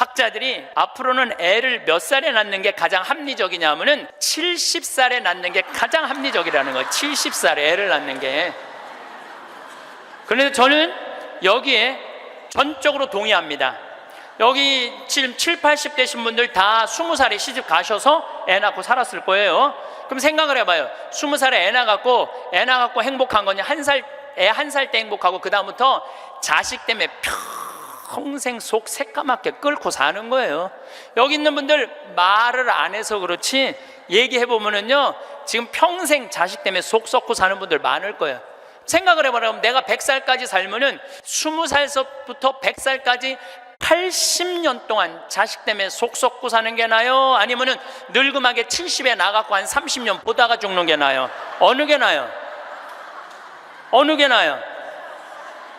학자들이 앞으로는 애를 몇 살에 낳는 게 가장 합리적이냐면은 70살에 낳는 게 가장 합리적이라는 거예요. 70살에 애를 낳는 게. 그런데 저는 여기에 전적으로 동의합니다. 여기 지금 7, 80 되신 분들 다 20살에 시집 가셔서 애 낳고 살았을 거예요. 그럼 생각을 해봐요. 20살에 애 낳고 행복한 거냐? 애 한 살 때 행복하고 그 다음부터 자식 때문에 평생 속 새까맣게 끓고 사는 거예요. 여기 있는 분들 말을 안 해서 그렇지 얘기해보면은요, 지금 평생 자식 때문에 속 썩고 사는 분들 많을 거예요. 생각을 해보라면 내가 100살까지 살면은 20살서부터 100살까지 80년 동안 자식 때문에 속 썩고 사는 게 나아요? 아니면은 늙음하게 70에 나가고 한 30년 보다가 죽는 게 나아요? 어느 게 나아요? 어느 게 나아요?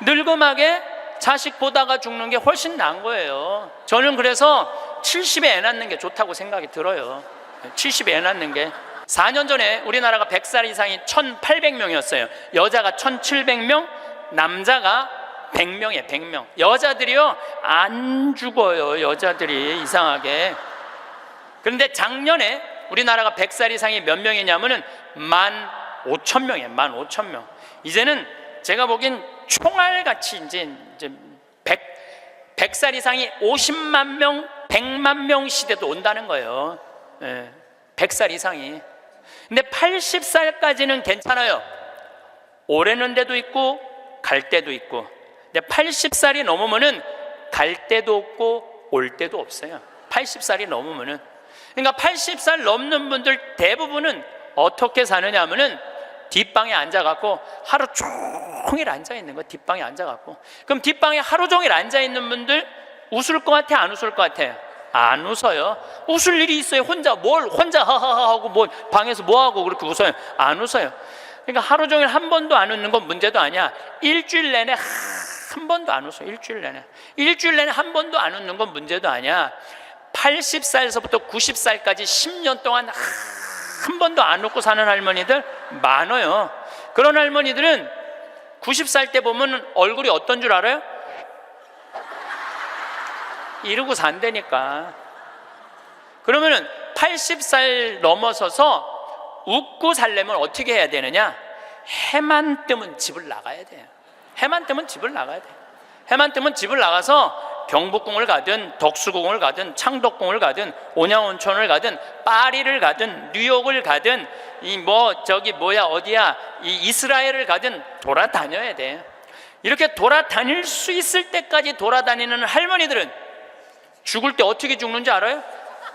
늙음하게 자식 보다가 죽는 게 훨씬 나은 거예요. 저는 그래서 70에 애 낳는 게 좋다고 생각이 들어요. 70에 애 낳는 게. 4년 전에 우리나라가 100살 이상이 1,800명이었어요. 여자가 1,700명, 남자가 100명이에요. 100명. 여자들이요 안 죽어요. 여자들이 이상하게. 그런데 작년에 우리나라가 100살 이상이 몇 명이냐면은 15,000명이에요. 15,000명. 이제는 제가 보기엔 총알같이 이제 100살 이상이 50만 명, 100만 명 시대도 온다는 거예요. 100살 이상이. 근데 80살까지는 괜찮아요. 오래는 데도 있고 갈 때도 있고. 근데 80살이 넘으면은 갈 데도 없고 올 데도 없어요. 80살이 넘으면은. 그러니까 80살 넘는 분들 대부분은 어떻게 사느냐 하면은 뒷방에 앉아갖고 하루 종일 앉아있는 거예요. 뒷방에 앉아갖고. 그럼 뒷방에 하루 종일 앉아있는 분들 웃을 것 같아? 안 웃을 것 같아요? 안 웃어요. 웃을 일이 있어요? 혼자 하하하 하고 뭐 방에서 뭐하고 그렇게 웃어요? 안 웃어요. 그러니까 하루 종일 한 번도 안 웃는 건 문제도 아니야. 일주일 내내 한 번도 안 웃어. 일주일 내내 한 번도 안 웃는 건 문제도 아니야. 80살에서부터 90살까지 10년 동안 한 번도 안 웃고 사는 할머니들 많아요. 그런 할머니들은 90살 때 보면 얼굴이 어떤 줄 알아요? 이러고 산다니까. 그러면은 80살 넘어서서 웃고 살려면 어떻게 해야 되느냐? 해만 뜨면 집을 나가야 돼요. 해만 뜨면 집을 나가야 돼요. 해만 뜨면 집을 나가서 경복궁을 가든 덕수궁을 가든 창덕궁을 가든 온양온천을 가든 파리를 가든 뉴욕을 가든 이스라엘을 가든 돌아다녀야 돼. 이렇게 돌아다닐 수 있을 때까지 돌아다니는 할머니들은 죽을 때 어떻게 죽는지 알아요?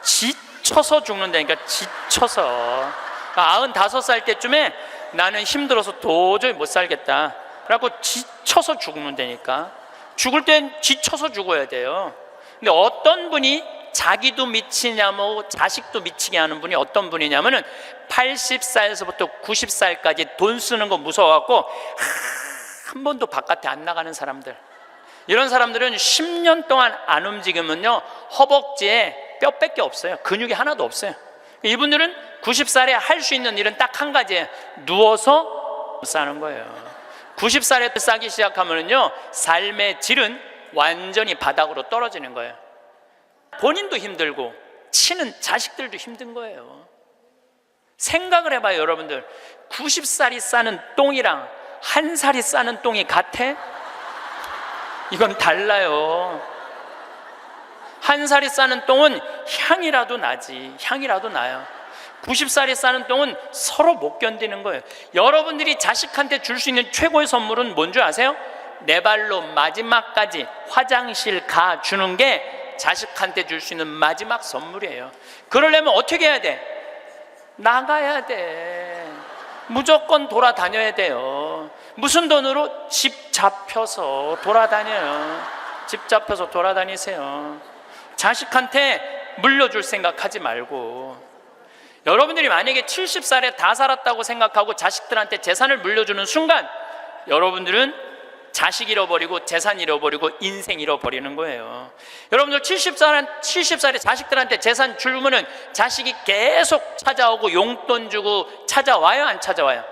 지쳐서 죽는다니까. 지쳐서. 95살 때쯤에 나는 힘들어서 도저히 못 살겠다 그래갖고 지쳐서 죽는다니까. 죽을 땐 지쳐서 죽어야 돼요. 근데 어떤 분이 자기도 미치냐 자식도 미치게 하는 분이 어떤 분이냐면은 80살에서부터 90살까지 돈 쓰는 거 무서워갖고 한 번도 바깥에 안 나가는 사람들. 이런 사람들은 10년 동안 안 움직이면요 허벅지에 뼈밖에 없어요. 근육이 하나도 없어요. 이분들은 90살에 할 수 있는 일은 딱 한 가지예요. 누워서 싸는 거예요. 90살에 싸기 시작하면요 삶의 질은 완전히 바닥으로 떨어지는 거예요. 본인도 힘들고 치는 자식들도 힘든 거예요. 생각을 해봐요. 여러분들 90살이 싸는 똥이랑 1살이 싸는 똥이 같아? 이건 달라요. 1살이 싸는 똥은 향이라도 나지. 향이라도 나요. 90살이 싸는 똥은 서로 못 견디는 거예요. 여러분들이 자식한테 줄 수 있는 최고의 선물은 뭔 줄 아세요? 내 발로 마지막까지 화장실 가 주는 게 자식한테 줄 수 있는 마지막 선물이에요. 그러려면 어떻게 해야 돼? 나가야 돼. 무조건 돌아다녀야 돼요. 무슨 돈으로? 집 잡혀서 돌아다녀요. 집 잡혀서 돌아다니세요. 자식한테 물려줄 생각하지 말고. 여러분들이 만약에 70살에 다 살았다고 생각하고 자식들한테 재산을 물려주는 순간 여러분들은 자식 잃어버리고 재산 잃어버리고 인생 잃어버리는 거예요. 여러분들 70살에 자식들한테 재산 주면은 자식이 계속 찾아오고 용돈 주고 찾아와요? 안 찾아와요?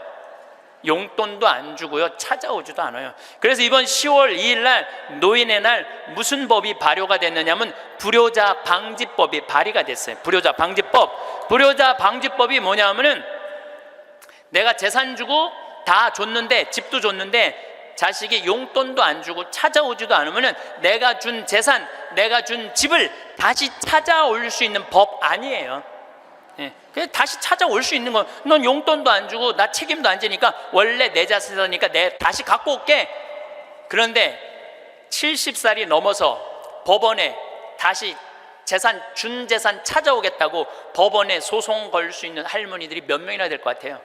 용돈도 안 주고요 찾아오지도 않아요. 그래서 이번 10월 2일 날 노인의 날 무슨 법이 발효가 됐느냐면 불효자 방지법이 발의가 됐어요. 불효자 방지법. 불효자 방지법이 뭐냐면은 내가 재산 주고 다 줬는데, 집도 줬는데 자식이 용돈도 안 주고 찾아오지도 않으면은 내가 준 재산, 내가 준 집을 다시 찾아올 수 있는 법 아니에요. 예, 그냥 다시 찾아올 수 있는 거. 넌 용돈도 안 주고 나 책임도 안 지니까 원래 내 자산이니까 내 다시 갖고 올게. 그런데 70살이 넘어서 법원에 다시 준 재산 찾아오겠다고 법원에 소송 걸 수 있는 할머니들이 몇 명이나 될 것 같아요?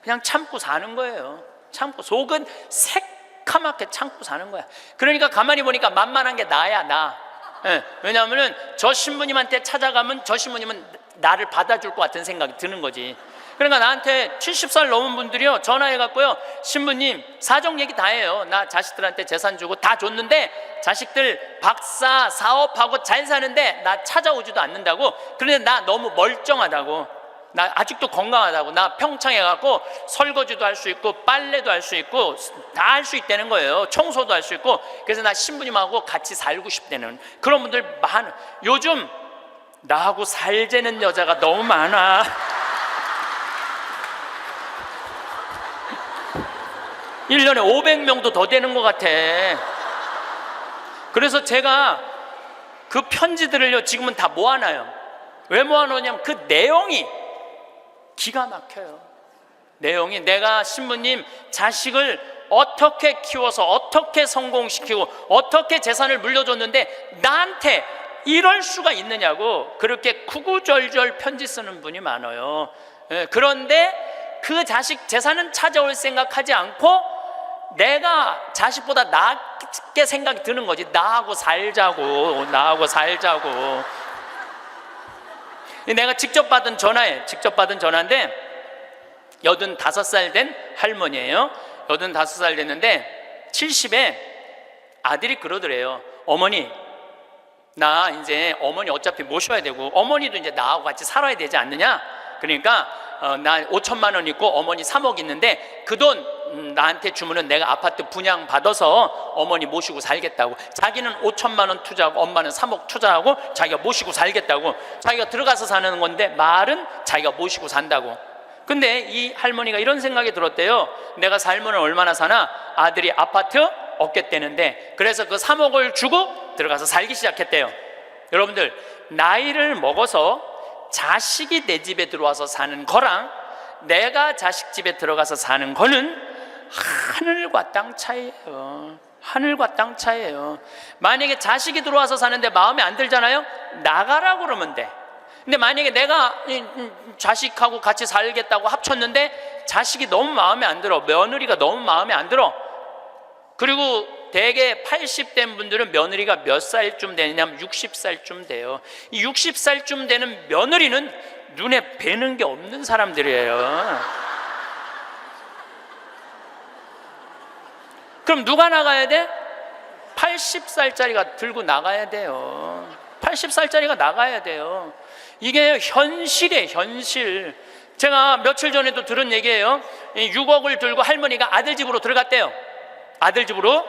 그냥 참고 사는 거예요. 참고, 속은 새카맣게 참고 사는 거야. 그러니까 가만히 보니까 만만한 게 나야, 나. 예, 왜냐하면 저 신부님한테 찾아가면 저 신부님은 나를 받아줄 것 같은 생각이 드는 거지. 그러니까 나한테 70살 넘은 분들이요, 전화해갖고요, 신부님 사정 얘기 다 해요. 나 자식들한테 재산 주고 다 줬는데 자식들 박사 사업하고 잘 사는데 나 찾아오지도 않는다고. 그런데 나 너무 멀쩡하다고, 나 아직도 건강하다고, 나 평창에 갖고 설거지도 할 수 있고 빨래도 할 수 있고 다 할 수 있다는 거예요. 청소도 할 수 있고. 그래서 나 신부님하고 같이 살고 싶다는 그런 분들 많아. 요즘 나하고 살자는 여자가 너무 많아. 일년에 500명도 더 되는 것 같아. 그래서 제가 그 편지들을요, 지금은 다 모아놔요. 왜 모아놓냐면 그 내용이 기가 막혀요. 내용이, 내가 신부님 자식을 어떻게 키워서 어떻게 성공시키고 어떻게 재산을 물려줬는데 나한테 이럴 수가 있느냐고 그렇게 구구절절 편지 쓰는 분이 많아요. 그런데 그 자식 재산은 찾아올 생각하지 않고 내가 자식보다 낫게 생각이 드는 거지. 나하고 살자고. 내가 직접 받은 전화인데 85살 된 할머니예요. 85살 됐는데 70에 아들이 그러더래요. 어머니, 나 이제 어머니 어차피 모셔야 되고 어머니도 이제 나하고 같이 살아야 되지 않느냐. 그러니까 나 5천만 원 있고 어머니 3억 있는데 그 돈 나한테 주면은 내가 아파트 분양 받아서 어머니 모시고 살겠다고. 자기는 5천만 원 투자하고 엄마는 3억 투자하고 자기가 모시고 살겠다고. 자기가 들어가서 사는 건데 말은 자기가 모시고 산다고. 근데 이 할머니가 이런 생각이 들었대요. 내가 살면 얼마나 사나? 아들이 아파트 얻겠다는데, 그래서 그 3억을 주고 들어가서 살기 시작했대요. 여러분들, 나이를 먹어서 자식이 내 집에 들어와서 사는 거랑 내가 자식 집에 들어가서 사는 거는 하늘과 땅 차이예요. 하늘과 땅 차이예요. 만약에 자식이 들어와서 사는데 마음에 안 들잖아요? 나가라고 그러면 돼. 근데 만약에 내가 자식하고 같이 살겠다고 합쳤는데 자식이 너무 마음에 안 들어, 며느리가 너무 마음에 안 들어. 그리고 대개 80된 분들은 며느리가 몇 살쯤 되냐면 60살쯤 돼요. 이 60살쯤 되는 며느리는 눈에 뵈는 게 없는 사람들이에요. 그럼 누가 나가야 돼? 80살짜리가 들고 나가야 돼요. 80살짜리가 나가야 돼요. 이게 현실이에요, 현실. 제가 며칠 전에도 들은 얘기예요. 6억을 들고 할머니가 아들 집으로 들어갔대요. 아들 집으로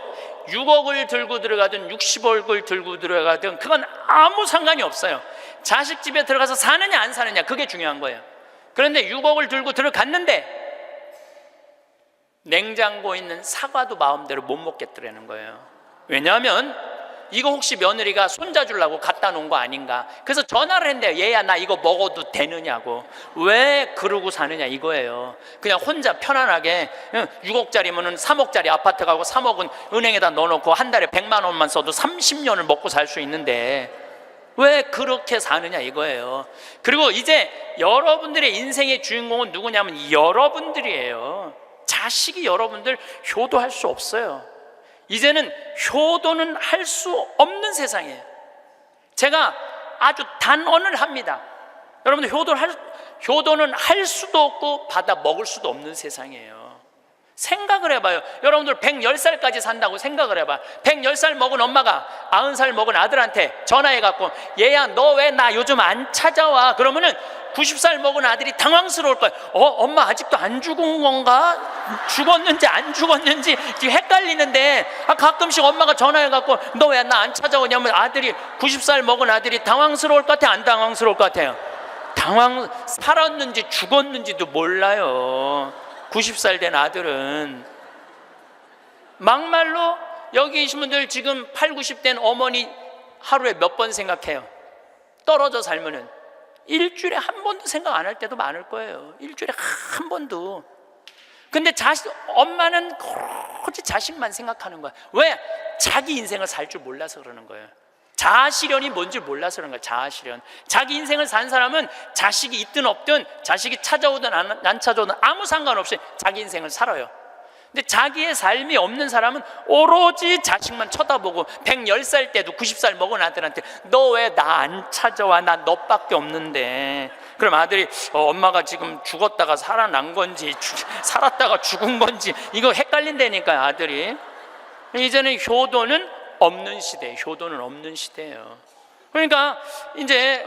6억을 들고 들어가든 60억을 들고 들어가든 그건 아무 상관이 없어요. 자식 집에 들어가서 사느냐 안 사느냐, 그게 중요한 거예요. 그런데 6억을 들고 들어갔는데 냉장고에 있는 사과도 마음대로 못 먹겠더라는 거예요. 왜냐하면 이거 혹시 며느리가 손자 주려고 갖다 놓은 거 아닌가. 그래서 전화를 했는데요. 얘야, 나 이거 먹어도 되느냐고. 왜 그러고 사느냐 이거예요. 그냥 혼자 편안하게 6억짜리면 3억짜리 아파트 가고 3억은 은행에다 넣어놓고 한 달에 100만 원만 써도 30년을 먹고 살 수 있는데 왜 그렇게 사느냐 이거예요. 그리고 이제 여러분들의 인생의 주인공은 누구냐면 여러분들이에요. 자식이 여러분들 효도할 수 없어요. 이제는 효도는 할 수 없는 세상이에요. 제가 아주 단언을 합니다. 여러분들 효도는 할 수도 없고 받아 먹을 수도 없는 세상이에요. 생각을 해봐요. 여러분들 110살까지 산다고 생각을 해봐. 110살 먹은 엄마가 90살 먹은 아들한테 전화해갖고 얘야 너 왜 나 요즘 안 찾아와? 그러면은 90살 먹은 아들이 당황스러울 거야. 엄마 아직도 안 죽은 건가? 죽었는지 안 죽었는지 지금 헷갈리는데 가끔씩 엄마가 전화해갖고 너 왜 나 안 찾아오냐면 아들이 90살 먹은 아들이 당황스러울 것 같아? 안 당황스러울 것 같아요? 살았는지 죽었는지도 몰라요. 90살 된 아들은. 막말로 여기 계신 분들 지금 8, 90된 어머니 하루에 몇 번 생각해요? 떨어져 살면은 일주일에 한 번도 생각 안 할 때도 많을 거예요. 일주일에 한 번도. 근데 엄마는 오로지 자식만 생각하는 거야. 왜? 자기 인생을 살 줄 몰라서 그러는 거예요. 자아실현이 뭔지 몰라서 그런 거야. 자아실현. 자기 인생을 산 사람은 자식이 있든 없든 자식이 찾아오든 안 찾아오든 아무 상관없이 자기 인생을 살아요. 근데 자기의 삶이 없는 사람은 오로지 자식만 쳐다보고 110살 때도 90살 먹은 아들한테 너 왜 나 안 찾아와? 나 너밖에 없는데. 그럼 아들이 엄마가 지금 죽었다가 살아난 건지 살았다가 죽은 건지 이거 헷갈린다니까요. 아들이. 이제는 효도는 없는 시대, 효도는 없는 시대예요. 그러니까 이제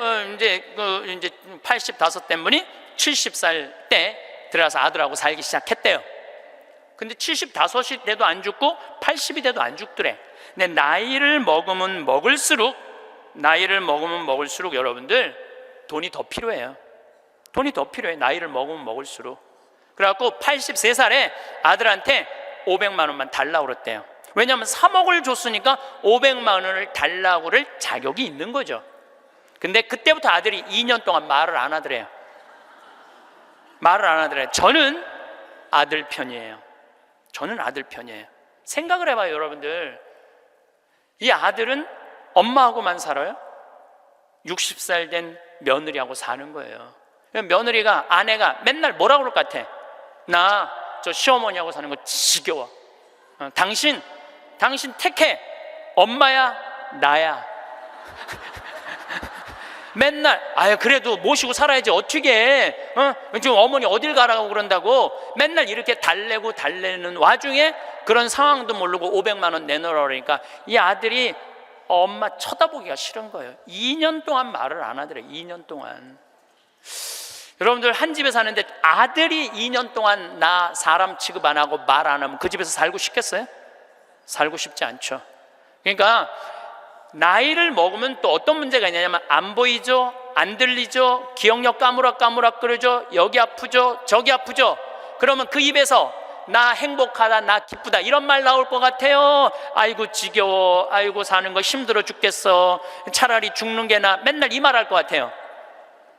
85된 분이 70살 때 들어가서 아들하고 살기 시작했대요. 근데 75이 돼도 안 죽고 80이 돼도 안 죽더래. 근데 나이를 먹으면 먹을수록 여러분들 돈이 더 필요해요. 돈이 더 필요해. 나이를 먹으면 먹을수록. 그래갖고 83살에 아들한테 500만 원만 달라고 그랬대요. 왜냐하면 3억을 줬으니까 500만 원을 달라고 그럴 자격이 있는 거죠. 근데 그때부터 아들이 2년 동안 말을 안 하더래요. 말을 안 하더래요. 저는 아들 편이에요. 생각을 해봐요. 여러분들, 이 아들은 엄마하고만 살아요? 60살 된 며느리하고 사는 거예요. 며느리가, 아내가 맨날 뭐라고 그럴 것 같아? 나 저 시어머니하고 사는 거 지겨워. 당신 택해. 엄마야 나야. 맨날 그래도 모시고 살아야지 어떻게 지금 어머니 어딜 가라고 그런다고 맨날 이렇게 달래는 와중에 그런 상황도 모르고 500만 원 내놓으라 그러니까 이 아들이 엄마 쳐다보기가 싫은 거예요. 2년 동안 말을 안 하더래요. 2년 동안. 여러분들 한 집에 사는데 아들이 2년 동안 나 사람 취급 안 하고 말 안 하면 그 집에서 살고 싶겠어요? 살고 싶지 않죠. 그러니까 나이를 먹으면 또 어떤 문제가 있냐면 안 보이죠? 안 들리죠? 기억력 까무락까무락거리죠? 여기 아프죠? 저기 아프죠? 그러면 그 입에서 나 행복하다, 나 기쁘다 이런 말 나올 것 같아요? 아이고 지겨워, 아이고 사는 거 힘들어 죽겠어, 차라리 죽는 게 나, 맨날 이 말 할 것 같아요.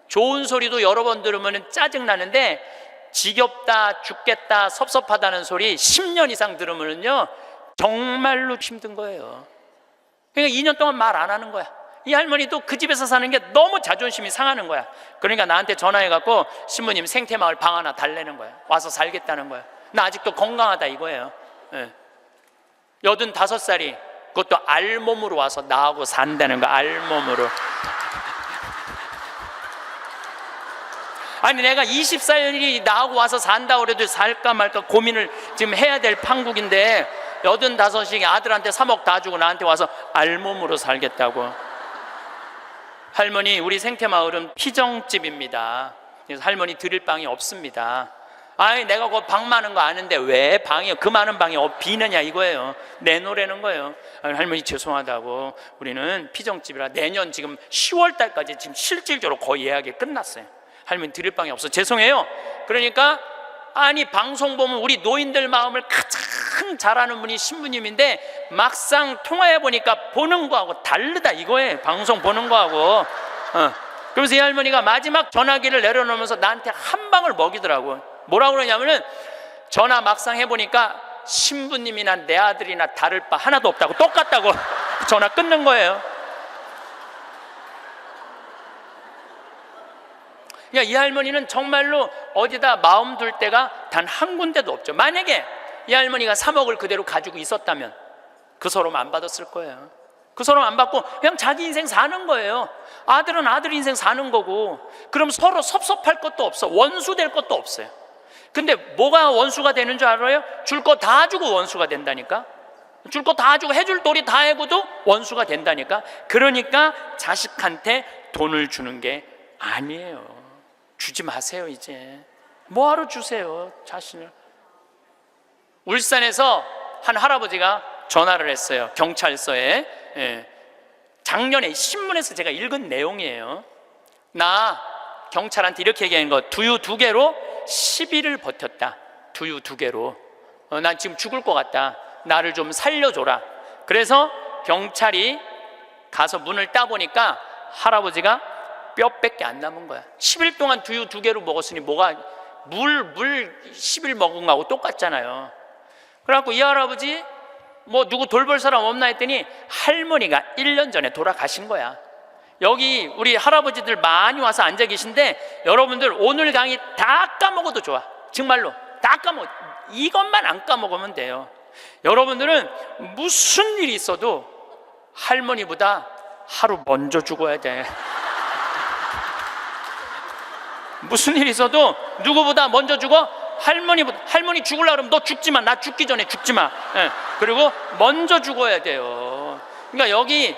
좋은 소리도 여러 번 들으면 짜증나는데 지겹다, 죽겠다, 섭섭하다는 소리 10년 이상 들으면요 정말로 힘든 거예요. 그러니까 2년 동안 말 안 하는 거야. 이 할머니도 그 집에서 사는 게 너무 자존심이 상하는 거야. 그러니까 나한테 전화해갖고 신부님 생태마을 방 하나 달래는 거야. 와서 살겠다는 거야. 나 아직도 건강하다 이거예요. 85살이 그것도 알몸으로 와서 나하고 산다는 거야. 알몸으로. 아니 내가 20살이 나하고 와서 산다고 그래도 살까 말까 고민을 지금 해야 될 판국인데 85이 아들한테 3억 다 주고 나한테 와서 알몸으로 살겠다고. 할머니, 우리 생태마을은 피정집입니다. 그래서 할머니 드릴 방이 없습니다. 아니 내가 그 방 많은 거 아는데 왜 방이 그 많은 방이 비느냐 이거예요. 내놓으라는 거예요. 아니, 할머니 죄송하다고 우리는 피정집이라 내년 지금 10월 달까지 지금 실질적으로 거의 예약이 끝났어요. 할머니 드릴 방이 없어. 죄송해요. 그러니까 아니 방송 보면 우리 노인들 마음을 가장 잘 아는 분이 신부님인데 막상 통화해 보니까 보는 거하고 다르다 이거예요. 방송 보는 거하고. 그러면서 이 할머니가 마지막 전화기를 내려놓으면서 나한테 한 방을 먹이더라고. 뭐라고 그러냐면은 전화 막상 해보니까 신부님이나 내 아들이나 다를 바 하나도 없다고, 똑같다고 전화 끊는 거예요. 그러니까 이 할머니는 정말로 어디다 마음 둘 데가 단 한 군데도 없죠. 만약에 이 할머니가 3억을 그대로 가지고 있었다면 그 서름 안 받았을 거예요. 그 서름 안 받고 그냥 자기 인생 사는 거예요. 아들은 아들 인생 사는 거고, 그럼 서로 섭섭할 것도 없어. 원수 될 것도 없어요. 근데 뭐가 원수가 되는 줄 알아요? 줄 거 다 주고 원수가 된다니까. 줄 거 다 주고 해줄 도리 다 해고도 원수가 된다니까. 그러니까 자식한테 돈을 주는 게 아니에요. 주지 마세요. 이제 뭐하러 주세요, 자신을. 울산에서 한 할아버지가 전화를 했어요, 경찰서에. 작년에 신문에서 제가 읽은 내용이에요. 나 경찰한테 이렇게 얘기한 거, 두유 2개로 10일을 버텼다. 두유 2개로. 난 지금 죽을 것 같다. 나를 좀 살려줘라. 그래서 경찰이 가서 문을 따보니까 할아버지가 뼈밖에 안 남은 거야. 10일 동안 두유 2개로 먹었으니 뭐가, 물 10일 먹은 거하고 똑같잖아요. 그래갖고 이 할아버지 뭐 누구 돌볼 사람 없나 했더니 할머니가 1년 전에 돌아가신 거야. 여기 우리 할아버지들 많이 와서 앉아 계신데, 여러분들 오늘 강의 다 까먹어도 좋아. 정말로 다 까먹어. 이것만 안 까먹으면 돼요. 여러분들은 무슨 일이 있어도 할머니보다 하루 먼저 죽어야 돼. 무슨 일이 있어도 누구보다 먼저 죽어? 할머니 죽으려고 그러면 너 죽지 마. 나 죽기 전에 죽지 마. 그리고 먼저 죽어야 돼요. 그러니까 여기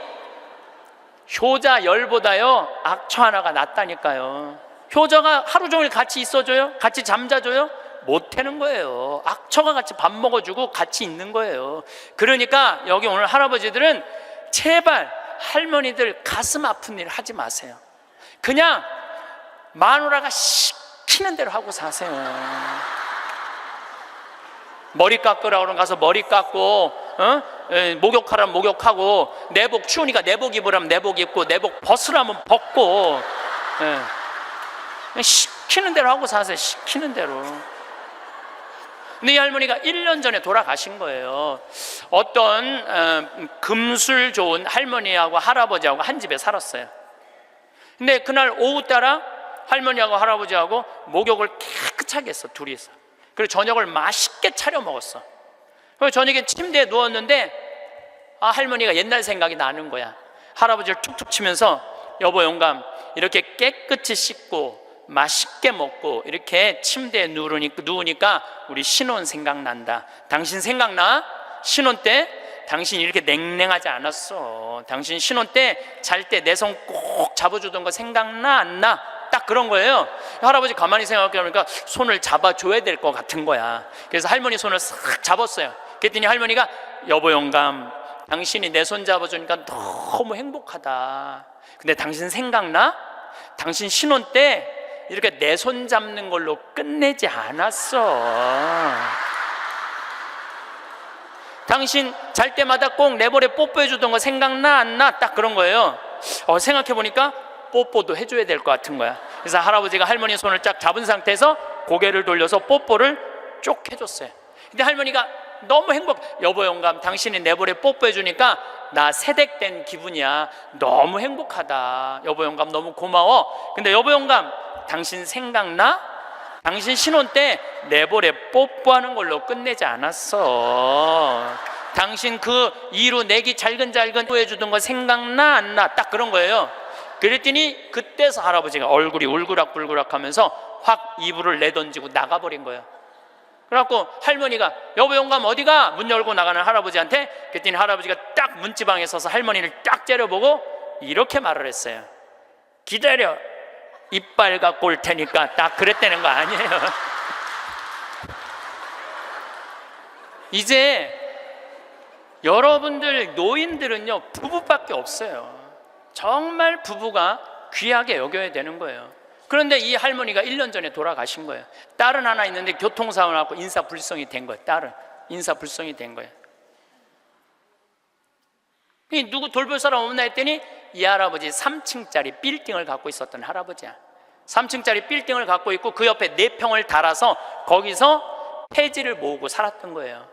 효자 열보다요 악처 하나가 낫다니까요. 효자가 하루 종일 같이 있어줘요? 같이 잠자줘요? 못하는 거예요. 악처가 같이 밥 먹어주고 같이 있는 거예요. 그러니까 여기 오늘 할아버지들은 제발 할머니들 가슴 아픈 일 하지 마세요. 그냥 마누라가 시키는 대로 하고 사세요. 머리 깎으라 그러면 가서 머리 깎고, 목욕하라면 목욕하고, 내복 추우니까 내복 입으라면 내복 입고, 내복 벗으라면 벗고, 시키는 대로 하고 사세요. 시키는 대로. 근데 이 할머니가 1년 전에 돌아가신 거예요. 어떤 금술 좋은 할머니하고 할아버지하고 한 집에 살았어요. 근데 그날 오후 따라 할머니하고 할아버지하고 목욕을 깨끗하게 했어, 둘이서. 그리고 저녁을 맛있게 차려 먹었어. 그리고 저녁에 침대에 누웠는데 할머니가 옛날 생각이 나는 거야. 할아버지를 툭툭 치면서, 여보 영감, 이렇게 깨끗이 씻고 맛있게 먹고 이렇게 침대에 누우니까 우리 신혼 생각난다. 당신 생각나? 신혼 때 당신 이렇게 냉랭하지 않았어. 당신 신혼 때 잘 때 내 손 꼭 잡아주던 거 생각나 안 나? 딱 그런 거예요. 할아버지 가만히 생각해보니까 손을 잡아줘야 될 것 같은 거야. 그래서 할머니 손을 싹 잡았어요. 그랬더니 할머니가, 여보 영감, 당신이 내 손 잡아주니까 너무 행복하다. 근데 당신 생각나? 당신 신혼 때 이렇게 내 손 잡는 걸로 끝내지 않았어. 당신 잘 때마다 꼭 내버려 뽀뽀해 주던 거 생각나 안 나? 딱 그런 거예요. 생각해보니까 뽀뽀도 해줘야 될 것 같은 거야. 그래서 할아버지가 할머니 손을 쫙 잡은 상태에서 고개를 돌려서 뽀뽀를 쭉 해줬어요. 근데 할머니가 너무 여보 영감, 당신이 내버려 뽀뽀해 주니까 나 세댁된 기분이야. 너무 행복하다. 여보 영감 너무 고마워. 근데 여보 영감, 당신 생각나? 당신 신혼 때 내버려 뽀뽀하는 걸로 끝내지 않았어. 당신 그 이루 내기 잘근잘근 해주던 거 생각나 안 나? 딱 그런 거예요. 그랬더니 그때서 할아버지가 얼굴이 울그락불그락 하면서 확 이불을 내던지고 나가버린 거예요. 그래갖고 할머니가, 여보 영감 어디가? 문 열고 나가는 할아버지한테. 그랬더니 할아버지가 딱 문지방에 서서 할머니를 딱 째려보고 이렇게 말을 했어요. 기다려, 이빨 갖고 올 테니까. 딱 그랬다는 거 아니에요. 이제 여러분들 노인들은요 부부밖에 없어요. 정말 부부가 귀하게 여겨야 되는 거예요. 그런데 이 할머니가 1년 전에 돌아가신 거예요. 딸은 하나 있는데 교통사고 나고 인사불성이 된 거예요. 딸은 인사불성이 된 거예요. 누구 돌볼 사람 없나 했더니 이 할아버지 3층짜리 빌딩을 갖고 있었던 할아버지야. 3층짜리 빌딩을 갖고 있고 그 옆에 4평을 달아서 거기서 폐지를 모으고 살았던 거예요.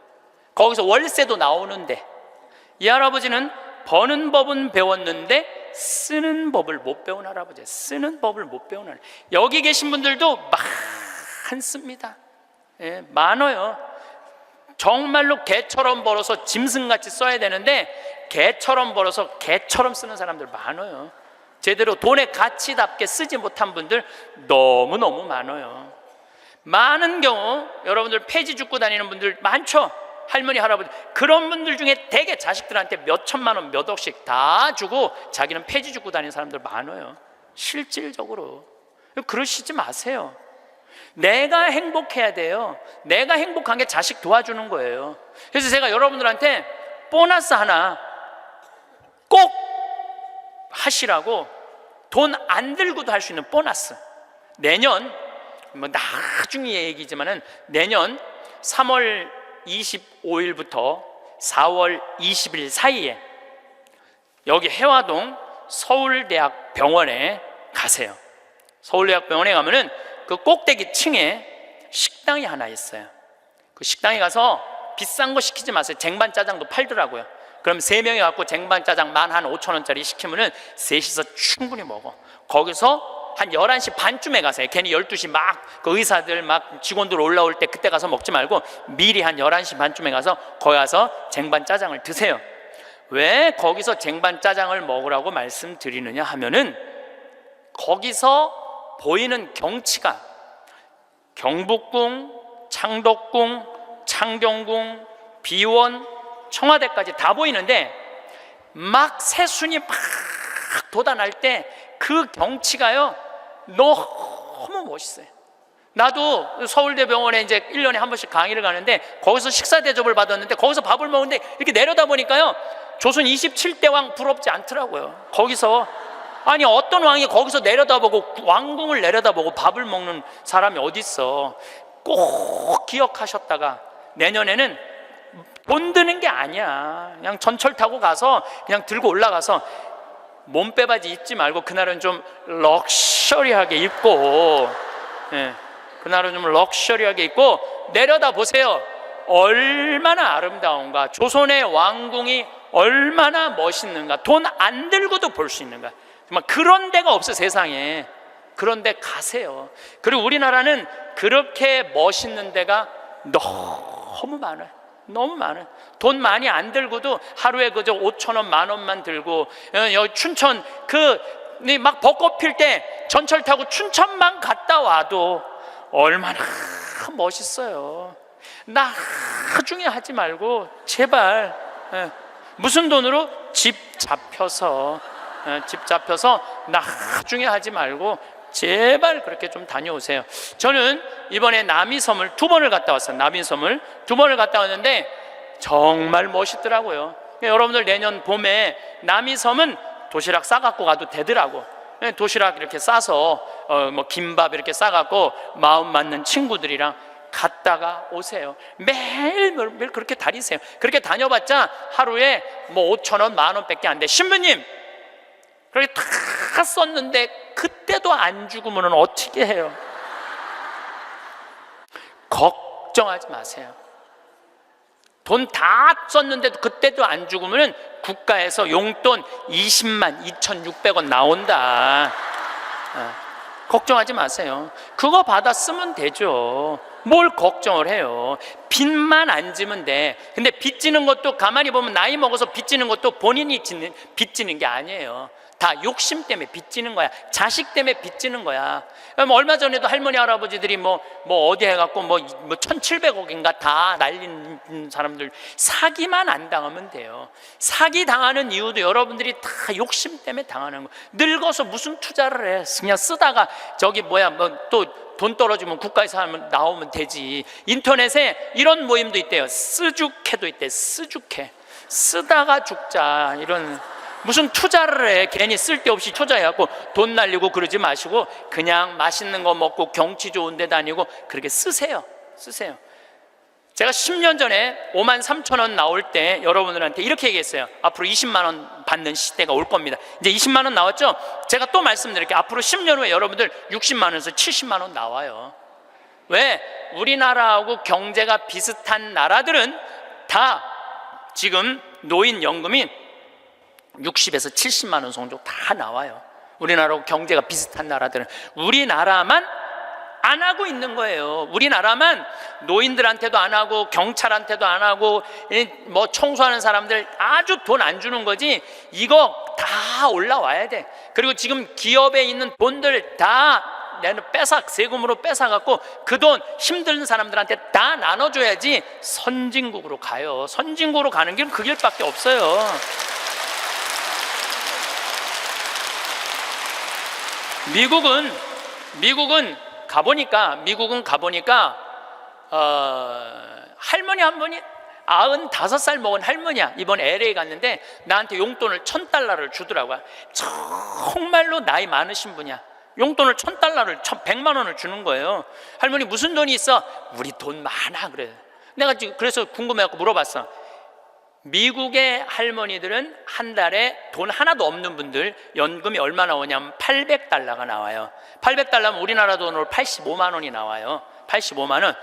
거기서 월세도 나오는데, 이 할아버지는 버는 법은 배웠는데 쓰는 법을 못 배운 할아버지예요. 쓰는 법을 못 배운 할아버지. 여기 계신 분들도 많습니다. 많아요. 정말로 개처럼 벌어서 짐승같이 써야 되는데 개처럼 벌어서 개처럼 쓰는 사람들 많아요. 제대로 돈의 가치답게 쓰지 못한 분들 너무너무 많아요. 많은 경우 여러분들 폐지 줍고 다니는 분들 많죠. 할머니 할아버지 그런 분들 중에 대개 자식들한테 몇 천만 원 몇 억씩 다 주고 자기는 폐지 줍고 다니는 사람들 많아요. 실질적으로 그러시지 마세요. 내가 행복해야 돼요. 내가 행복한 게 자식 도와주는 거예요. 그래서 제가 여러분들한테 보너스 하나 꼭 하시라고, 돈 안 들고도 할 수 있는 보너스, 내년 뭐 나중에 얘기지만은 내년 3월 25일부터 4월 20일 사이에 여기 해화동 서울대학병원에 가세요. 서울대학병원에 가면은 그 꼭대기 층에 식당이 하나 있어요. 그 식당에 가서 비싼 거 시키지 마세요. 쟁반짜장도 팔더라고요. 그럼 3명이 갖고 쟁반짜장 15,000원짜리 시키면은 셋이서 충분히 먹어. 거기서 한 11시 반쯤에 가세요. 괜히 12시 막 그 의사들 막 직원들 올라올 때 그때 가서 먹지 말고 미리 한 11시 반쯤에 가서 거기 가서 쟁반짜장을 드세요. 왜 거기서 쟁반짜장을 먹으라고 말씀드리느냐 하면은 거기서 보이는 경치가 경복궁, 창덕궁, 창경궁, 비원, 청와대까지 다 보이는데 막 새순이 막 돋아날 때 그 경치가요 너무 멋있어요. 나도 서울대병원에 이제 1년에 한 번씩 강의를 가는데 거기서 식사 대접을 받았는데 거기서 밥을 먹는데 이렇게 내려다 보니까요 조선 27대 왕 부럽지 않더라고요. 거기서 아니 어떤 왕이 거기서 내려다보고 왕궁을 내려다보고 밥을 먹는 사람이 어디 있어. 꼭 기억하셨다가 내년에는 돈 드는 게 아니야. 그냥 전철 타고 가서 그냥 들고 올라가서 몸빼바지 입지 말고 그날은 좀 럭셔리하게 입고, 그날은 좀 럭셔리하게 입고 내려다 보세요. 얼마나 아름다운가. 조선의 왕궁이 얼마나 멋있는가. 돈 안 들고도 볼 수 있는가. 정말 그런 데가 없어 세상에. 그런 데 가세요. 그리고 우리나라는 그렇게 멋있는 데가 너무 많아요. 너무 많아요. 돈 많이 안 들고도 하루에 그저 5,000원, 10,000원만 들고 여기 춘천 막 벚꽃 필 때 전철 타고 춘천만 갔다 와도 얼마나 멋있어요. 나중에 하지 말고 제발 무슨 돈으로 집 잡혀서 나중에 하지 말고 제발 그렇게 좀 다녀오세요. 저는 이번에 남이섬을 2번을 갔다 왔어요. 남이섬을 2번을 갔다 왔는데 정말 멋있더라고요. 여러분들 내년 봄에 남이섬은 도시락 싸갖고 가도 되더라고. 도시락 이렇게 싸서 뭐 김밥 이렇게 싸갖고 마음 맞는 친구들이랑 갔다가 오세요. 매일 그렇게 다니세요. 그렇게 다녀봤자 하루에 뭐 5,000원, 10,000원밖에 안 돼. 신부님 그렇게 다 썼는데 그때도 안 죽으면 어떻게 해요? 걱정하지 마세요. 돈 다 썼는데도 그때도 안 죽으면 국가에서 용돈 20만 2,600원 나온다. 걱정하지 마세요. 그거 받아 쓰면 되죠. 뭘 걱정을 해요. 빚만 안 지면 돼. 근데 빚지는 것도 가만히 보면 나이 먹어서 빚지는 것도 본인이 빚지는 게 아니에요. 다 욕심 때문에 빚지는 거야. 자식 때문에 빚지는 거야. 얼마 전에도 할머니 할아버지들이 뭐 어디 해갖고 뭐 1,700억인가 다 날린 사람들 사기만 안 당하면 돼요. 사기 당하는 이유도 여러분들이 다 욕심 때문에 당하는 거. 늙어서 무슨 투자를 해? 그냥 쓰다가 저기 또 돈 떨어지면 국가에서 하면 나오면 되지. 인터넷에 이런 모임도 있대요. 쓰죽해도 있대. 쓰죽해. 쓰다가 죽자. 이런 무슨 투자를 해. 괜히 쓸데없이 투자해갖고 돈 날리고 그러지 마시고 그냥 맛있는 거 먹고 경치 좋은 데 다니고 그렇게 쓰세요. 제가 10년 전에 53,000원 나올 때 여러분들한테 이렇게 얘기했어요. 앞으로 20만 원 받는 시대가 올 겁니다. 이제 20만 원 나왔죠? 제가 또 말씀드릴게요. 앞으로 10년 후에 여러분들 60만 원에서 70만 원 나와요. 왜? 우리나라하고 경제가 비슷한 나라들은 다 지금 노인연금이 60에서 70만 원 정도 다 나와요. 우리나라하고 경제가 비슷한 나라들은. 우리나라만 안 하고 있는 거예요. 우리나라만 노인들한테도 안 하고 경찰한테도 안 하고 뭐 청소하는 사람들 아주 돈 안 주는 거지. 이거 다 올라와야 돼. 그리고 지금 기업에 있는 돈들 다 내는 세금으로 뺏어갖고 그 돈 힘든 사람들한테 다 나눠줘야지 선진국으로 가요. 선진국으로 가는 길은 그 길밖에 없어요. 미국은 가보니까 할머니 한 분이 95살 먹은 할머니야. 이번 LA 갔는데 나한테 용돈을 $1,000를 주더라고요. 정말로 나이 많으신 분이야. 용돈을 $1,000를 100만 원을 주는 거예요. 할머니 무슨 돈이 있어? 우리 돈 많아 그래. 내가 지금 그래서 궁금해갖고 물어봤어. 미국의 할머니들은 한 달에 돈 하나도 없는 분들 연금이 얼마 나오냐면 $800가 나와요. $800면 우리나라 돈으로 85만 원이 나와요. 85만 원.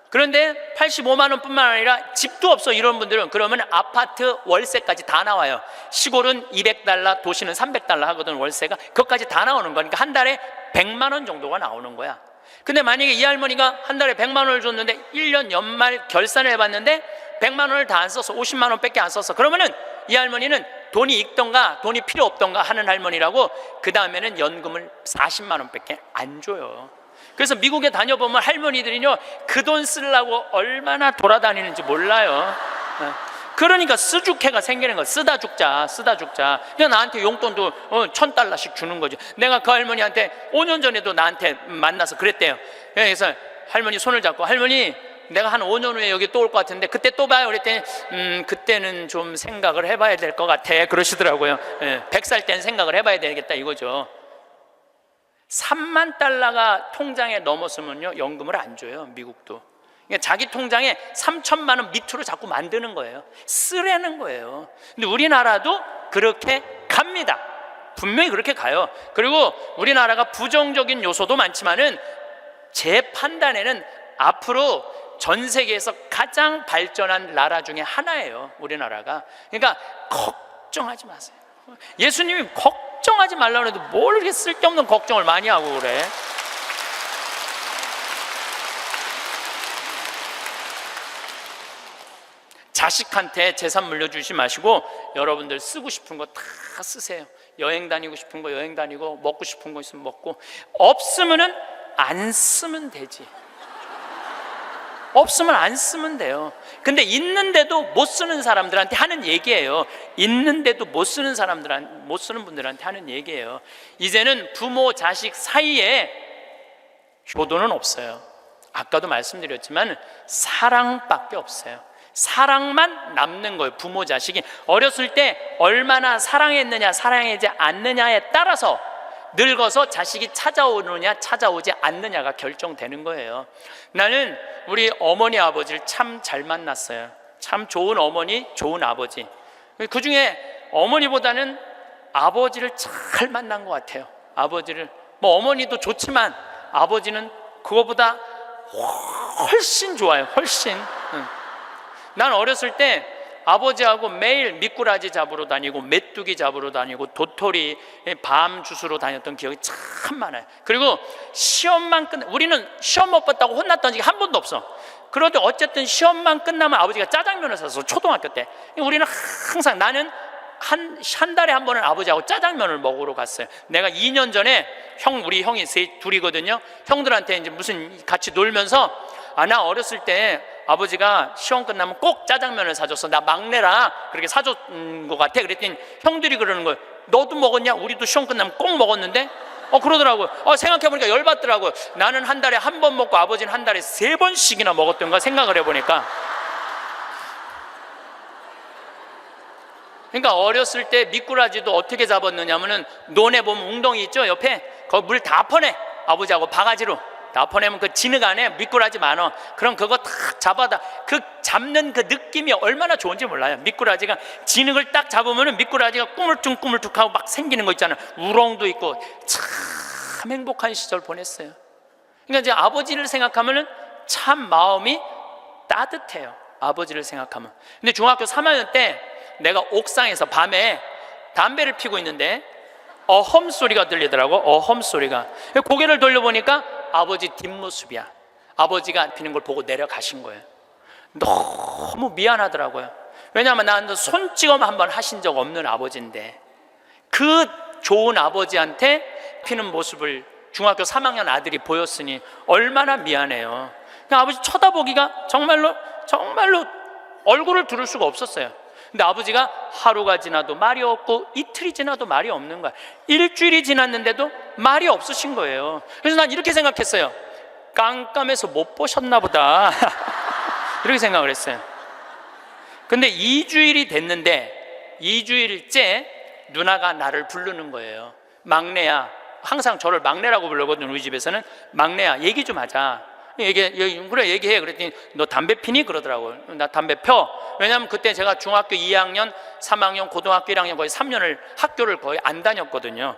그런데 85만 원뿐만 아니라 집도 없어 이런 분들은 그러면 아파트 월세까지 다 나와요. 시골은 $200, 도시는 $300 하거든 월세가. 그것까지 다 나오는 거니까 한 달에 100만 원 정도가 나오는 거야. 근데 만약에 이 할머니가 한 달에 100만 원을 줬는데 1년 연말 결산을 해봤는데 100만 원을 다 안 써서 50만 원밖에 안 썼어. 그러면은 이 할머니는 돈이 있던가 돈이 필요 없던가 하는 할머니라고 그 다음에는 연금을 40만 원밖에 안 줘요. 그래서 미국에 다녀보면 할머니들이요 그 돈 쓰려고 얼마나 돌아다니는지 몰라요. 그러니까 쓰죽해가 생기는 거야. 쓰다 죽자. 그냥 나한테 용돈도 $1,000씩 주는 거죠. 내가 그 할머니한테 5년 전에도 나한테 만나서 그랬대요. 그래서 할머니 손을 잡고 할머니 내가 한 5년 후에 여기 또 올 것 같은데 그때 또 봐요. 그랬더니 그때는 좀 생각을 해봐야 될 것 같아 그러시더라고요. 100살 때는 생각을 해봐야 되겠다 이거죠. $30,000가 통장에 넘었으면요 연금을 안 줘요. 미국도. 그러니까 자기 통장에 3천만 원 밑으로 자꾸 만드는 거예요. 쓰라는 거예요. 근데 우리나라도 그렇게 갑니다. 분명히 그렇게 가요. 그리고 우리나라가 부정적인 요소도 많지만은 제 판단에는 앞으로 전 세계에서 가장 발전한 나라 중에 하나예요. 우리나라가. 그러니까 걱정하지 마세요. 예수님이 걱정하지 말라고 해도 뭘 이렇게 쓸데없는 걱정을 많이 하고 그래. 자식한테 재산 물려주지 마시고 여러분들 쓰고 싶은 거 다 쓰세요. 여행 다니고 싶은 거 여행 다니고 먹고 싶은 거 있으면 먹고 없으면은 안 쓰면 되지. 없으면 안 쓰면 돼요. 근데 있는데도 못 쓰는 사람들한테 하는 얘기예요. 있는데도 못 쓰는 분들한테 하는 얘기예요. 이제는 부모 자식 사이에 효도는 없어요. 아까도 말씀드렸지만 사랑밖에 없어요. 사랑만 남는 거예요. 부모 자식이 어렸을 때 얼마나 사랑했느냐 사랑하지 않느냐에 따라서 늙어서 자식이 찾아오느냐 찾아오지 않느냐가 결정되는 거예요. 나는 우리 어머니 아버지를 참 잘 만났어요. 참 좋은 어머니 좋은 아버지. 그 중에 어머니보다는 아버지를 잘 만난 것 같아요. 아버지를 뭐 어머니도 좋지만 아버지는 그거보다 훨씬 좋아요. 훨씬. 난 어렸을 때 아버지하고 매일 미꾸라지 잡으러 다니고 메뚜기 잡으러 다니고 도토리 밤 주스러 다녔던 기억이 참 많아요. 그리고 시험만 우리는 시험 못 봤다고 혼났던 적이 한 번도 없어. 그런데 어쨌든 시험만 끝나면 아버지가 짜장면을 사서 초등학교 때 우리는 항상 나는 한 달에 한 번은 아버지하고 짜장면을 먹으러 갔어요. 내가 2년 전에 우리 형이 둘이거든요. 형들한테 이제 무슨 같이 놀면서 나 어렸을 때 아버지가 시험 끝나면 꼭 짜장면을 사줬어. 나 막내라 그렇게 사줬던 것 같아. 그랬더니 형들이 그러는 거예요. 너도 먹었냐? 우리도 시험 끝나면 꼭 먹었는데? 그러더라고요. 생각해보니까 열받더라고요. 나는 한 달에 한 번 먹고 아버지는 한 달에 3번씩이나 먹었던가 생각을 해보니까. 그러니까 어렸을 때 미꾸라지도 어떻게 잡았느냐면은 논에 보면 웅덩이 있죠 옆에 거기 물 다 퍼내 아버지하고 바가지로 다 퍼내면 그 진흙 안에 미꾸라지 많어. 그럼 그거 딱 잡아다 그 잡는 그 느낌이 얼마나 좋은지 몰라요. 미꾸라지가 진흙을 딱 잡으면은 미꾸라지가 꾸물쭉꾸물쭉하고 막 생기는 거 있잖아요. 우렁도 있고 참 행복한 시절 보냈어요. 그러니까 이제 아버지를 생각하면은 참 마음이 따뜻해요. 아버지를 생각하면. 근데 중학교 3학년 때 내가 옥상에서 밤에 담배를 피고 있는데 어험 소리가 들리더라고. 어험 소리가. 고개를 돌려보니까 아버지 뒷모습이야. 아버지가 피는 걸 보고 내려가신 거예요. 너무 미안하더라고요. 왜냐하면 나는 손찌검 한번 하신 적 없는 아버지인데 그 좋은 아버지한테 피는 모습을 중학교 3학년 아들이 보였으니 얼마나 미안해요. 그냥 아버지 쳐다보기가 정말로 얼굴을 두를 수가 없었어요. 근데 아버지가 하루가 지나도 말이 없고 이틀이 지나도 말이 없는 거야. 일주일이 지났는데도 말이 없으신 거예요. 그래서 난 이렇게 생각했어요. 깜깜해서 못 보셨나 보다. 이렇게 생각을 했어요. 근데 2주일이 됐는데 2주일째 누나가 나를 부르는 거예요. 막내야, 항상 저를 막내라고 불렀거든요. 우리 집에서는. 막내야, 얘기 좀 하자. 그래 얘기해. 그랬더니 너 담배 피니? 그러더라고요. 나 담배 펴. 왜냐하면 그때 제가 중학교 2학년, 3학년, 고등학교 1학년 거의 3년을 학교를 거의 안 다녔거든요.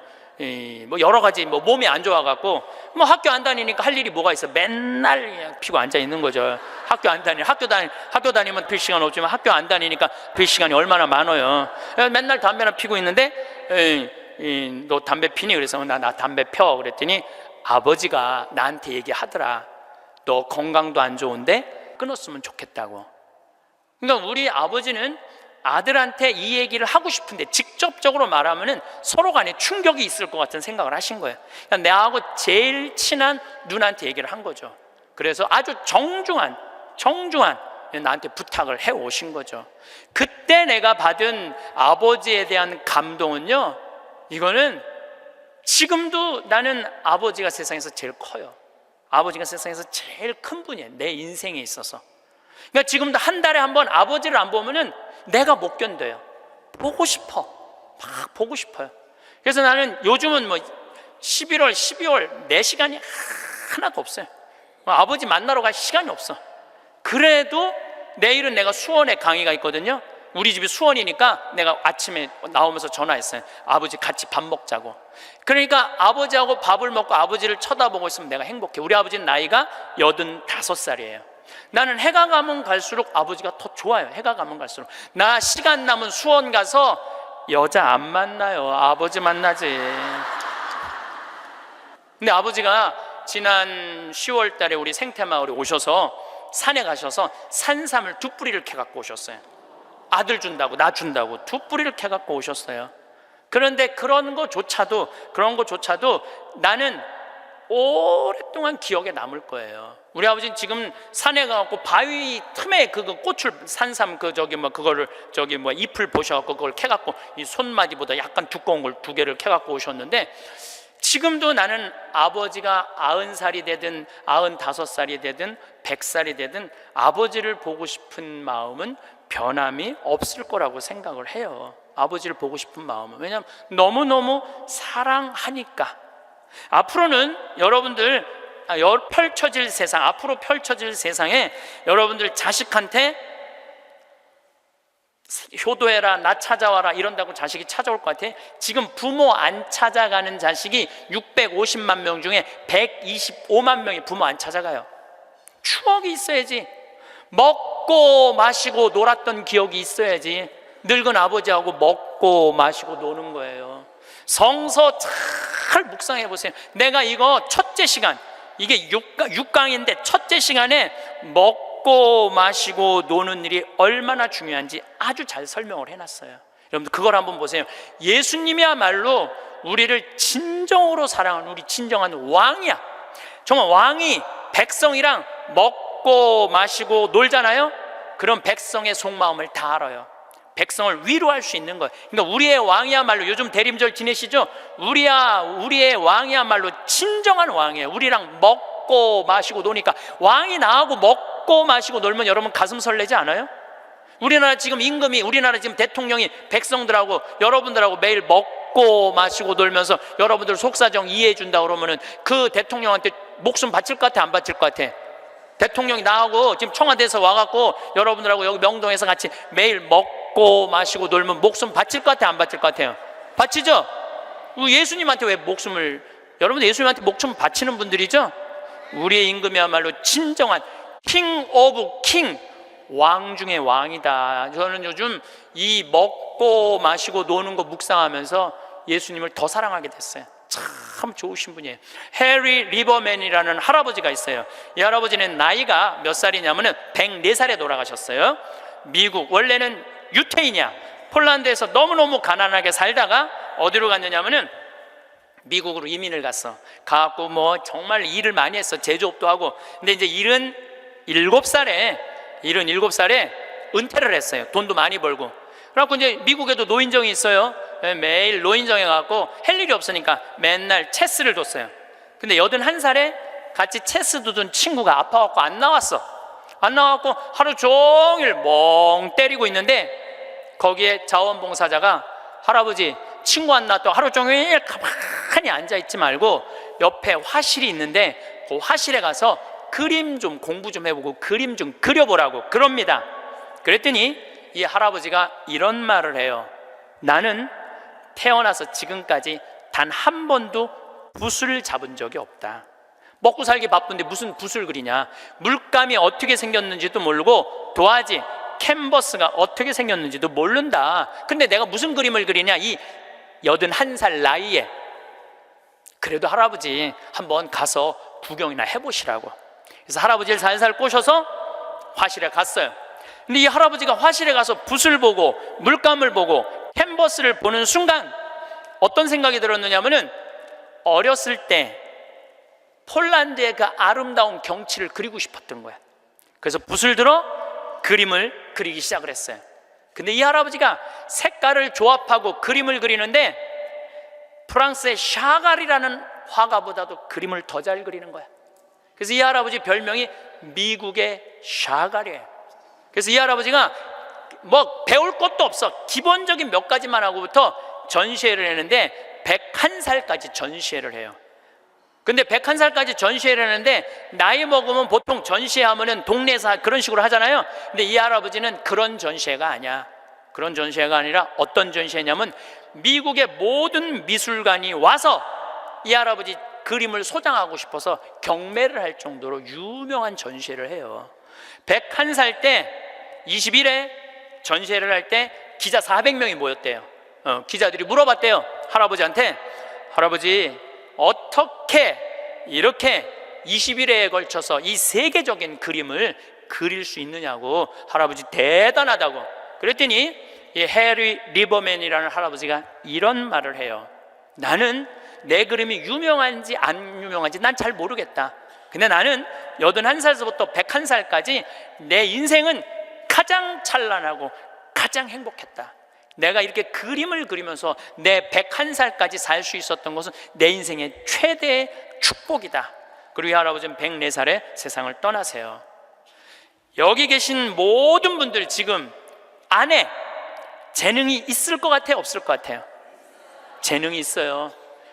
뭐 여러 가지 뭐 몸이 안 좋아갖고 뭐 학교 안 다니니까 할 일이 뭐가 있어. 맨날 그냥 피고 앉아 있는 거죠. 학교 다니면 필 시간 없지만 학교 안 다니니까 필 시간이 얼마나 많아요. 맨날 담배나 피고 있는데 너 담배 피니? 그래서 나 담배 펴. 그랬더니 아버지가 나한테 얘기하더라. 너 건강도 안 좋은데 끊었으면 좋겠다고. 그러니까 우리 아버지는 아들한테 이 얘기를 하고 싶은데 직접적으로 말하면은 서로 간에 충격이 있을 것 같은 생각을 하신 거예요. 그러니까 내하고 제일 친한 누나한테 얘기를 한 거죠. 그래서 아주 정중한 나한테 부탁을 해 오신 거죠. 그때 내가 받은 아버지에 대한 감동은요, 이거는 지금도 나는 아버지가 세상에서 제일 커요. 아버지가 세상에서 제일 큰 분이에요. 내 인생에 있어서. 그러니까 지금도 한 달에 한 번 아버지를 안 보면은 내가 못 견뎌요. 보고 싶어. 막 보고 싶어요. 그래서 나는 요즘은 뭐 11월, 12월 내 시간이 하나도 없어요. 아버지 만나러 갈 시간이 없어. 그래도 내일은 내가 수원에 강의가 있거든요. 우리 집이 수원이니까 내가 아침에 나오면서 전화했어요. 아버지 같이 밥 먹자고. 그러니까 아버지하고 밥을 먹고 아버지를 쳐다보고 있으면 내가 행복해. 우리 아버지는 나이가 85살이에요. 나는 해가 가면 갈수록 아버지가 더 좋아요. 해가 가면 갈수록. 나 시간 남은 수원 가서 여자 안 만나요. 아버지 만나지. 근데 아버지가 지난 10월 달에 우리 생태마을에 오셔서 산에 가셔서 산삼을 2뿌리를 캐갖고 오셨어요. 아들 준다고, 나 준다고 2뿌리를 캐갖고 오셨어요. 그런데 그런 거조차도 나는 오랫동안 기억에 남을 거예요. 우리 아버지는 지금 산에 가갖고 바위 틈에 꽃을 산삼 그거를 잎을 보셔갖고 그걸 캐갖고 이 손마디보다 약간 두꺼운 걸 2개를 캐갖고 오셨는데, 지금도 나는 아버지가 90살이 되든 95살이 되든 100살이 되든 아버지를 보고 싶은 마음은 변함이 없을 거라고 생각을 해요. 아버지를 보고 싶은 마음은. 왜냐하면 너무너무 사랑하니까. 앞으로는 여러분들 앞으로 펼쳐질 세상에 여러분들 자식한테 효도해라, 나 찾아와라 이런다고 자식이 찾아올 것 같아. 지금 부모 안 찾아가는 자식이 650만 명 중에 125만 명이 부모 안 찾아가요. 추억이 있어야지. 먹고 마시고 놀았던 기억이 있어야지. 늙은 아버지하고 먹고 마시고 노는 거예요. 성서 잘 묵상해 보세요. 내가 이거 첫째 시간, 이게 6강인데 첫째 시간에 먹고 마시고 노는 일이 얼마나 중요한지 아주 잘 설명을 해놨어요. 여러분들 그걸 한번 보세요. 예수님이야말로 우리를 진정으로 사랑하는 우리 진정한 왕이야. 정말 왕이 백성이랑 먹고 마시고 놀잖아요. 그럼 백성의 속마음을 다 알아요. 백성을 위로할 수 있는 거예요. 그러니까 우리의 왕이야말로, 요즘 대림절 지내시죠? 우리의 왕이야말로 진정한 왕이에요. 우리랑 먹고 마시고 노니까. 왕이 나하고 먹고 마시고 놀면 여러분 가슴 설레지 않아요? 우리나라 지금 대통령이 백성들하고 여러분들하고 매일 먹고 마시고 놀면서 여러분들 속사정 이해해 준다 그러면은 그 대통령한테 목숨 바칠 것 같아, 안 바칠 것 같아? 대통령이 나하고 지금 청와대에서 와갖고 여러분들하고 여기 명동에서 같이 매일 먹고 마시고 놀면 목숨 바칠 것 같아, 안 바칠 것 같아요? 바치죠? 예수님한테 왜 여러분 예수님한테 목숨 바치는 분들이죠? 우리의 임금이야말로 진정한 킹 오브 킹, 왕 중의 왕이다. 저는 요즘 이 먹고 마시고 노는 거 묵상하면서 예수님을 더 사랑하게 됐어요. 참 좋으신 분이에요. 해리 리버맨이라는 할아버지가 있어요. 이 할아버지는 나이가 몇 살이냐면은 104살에 돌아가셨어요. 미국, 원래는 유태인이야. 폴란드에서 너무너무 가난하게 살다가 어디로 갔느냐면은 미국으로 이민을 갔어. 가갖고 뭐 정말 일을 많이 했어. 제조업도 하고. 근데 이제 77살에 은퇴를 했어요. 돈도 많이 벌고. 그래갖고 이제 미국에도 노인정이 있어요. 매일 노인정에 가갖고 할 일이 없으니까 맨날 체스를 뒀어요. 근데 81살에 같이 체스 두던 친구가 아파갖고 안 나왔어. 안 나와갖고 하루 종일 멍 때리고 있는데 거기에 자원봉사자가 할아버지 친구 안 나왔다고 하루 종일 가만히 앉아있지 말고 옆에 화실이 있는데 그 화실에 가서 그림 좀 공부 좀 해보고 그림 좀 그려보라고 그럽니다. 그랬더니 이 할아버지가 이런 말을 해요. 나는 태어나서 지금까지 단 한 번도 붓을 잡은 적이 없다. 먹고 살기 바쁜데 무슨 붓을 그리냐. 물감이 어떻게 생겼는지도 모르고 도화지, 캔버스가 어떻게 생겼는지도 모른다. 근데 내가 무슨 그림을 그리냐. 이 81살 나이에. 그래도 할아버지 한번 가서 구경이나 해보시라고. 그래서 할아버지를 살살 꼬셔서 화실에 갔어요. 근데 이 할아버지가 화실에 가서 붓을 보고 물감을 보고 캔버스를 보는 순간 어떤 생각이 들었느냐 하면은 어렸을 때 폴란드의 그 아름다운 경치를 그리고 싶었던 거야. 그래서 붓을 들어 그림을 그리기 시작을 했어요. 근데 이 할아버지가 색깔을 조합하고 그림을 그리는데 프랑스의 샤갈이라는 화가보다도 그림을 더 잘 그리는 거야. 그래서 이 할아버지 별명이 미국의 샤갈이에요. 그래서 이 할아버지가 뭐 배울 것도 없어. 기본적인 몇 가지만 하고부터 전시회를 했는데 101살까지 전시회를 해요. 근데 101살까지 전시회를 하는데 나이 먹으면 보통 전시회하면은 동네에서 그런 식으로 하잖아요. 근데 이 할아버지는 그런 전시회가 아니야. 그런 전시회가 아니라 어떤 전시회냐면 미국의 모든 미술관이 와서 이 할아버지 그림을 소장하고 싶어서 경매를 할 정도로 유명한 전시회를 해요. 101살 때 20일에 전시회를 할 때 기자 400명이 모였대요. 기자들이 물어봤대요. 할아버지한테 할아버지 어떻게 이렇게 20일에 걸쳐서 이 세계적인 그림을 그릴 수 있느냐고. 할아버지 대단하다고. 그랬더니 이 해리 리버맨이라는 할아버지가 이런 말을 해요. 나는 내 그림이 유명한지 안 유명한지 난 잘 모르겠다. 근데 나는 81살부터 101살까지 내 인생은 가장 찬란하고 가장 행복했다. 내가 이렇게 그림을 그리면서 내 101살까지 살 수 있었던 것은 내 인생의 최대의 축복이다. 그리고 이 할아버지는 104살에 세상을 떠나세요. 여기 계신 모든 분들 지금 안에 재능이 있을 것 같아요? 없을 것 같아요? 재능이 있어요.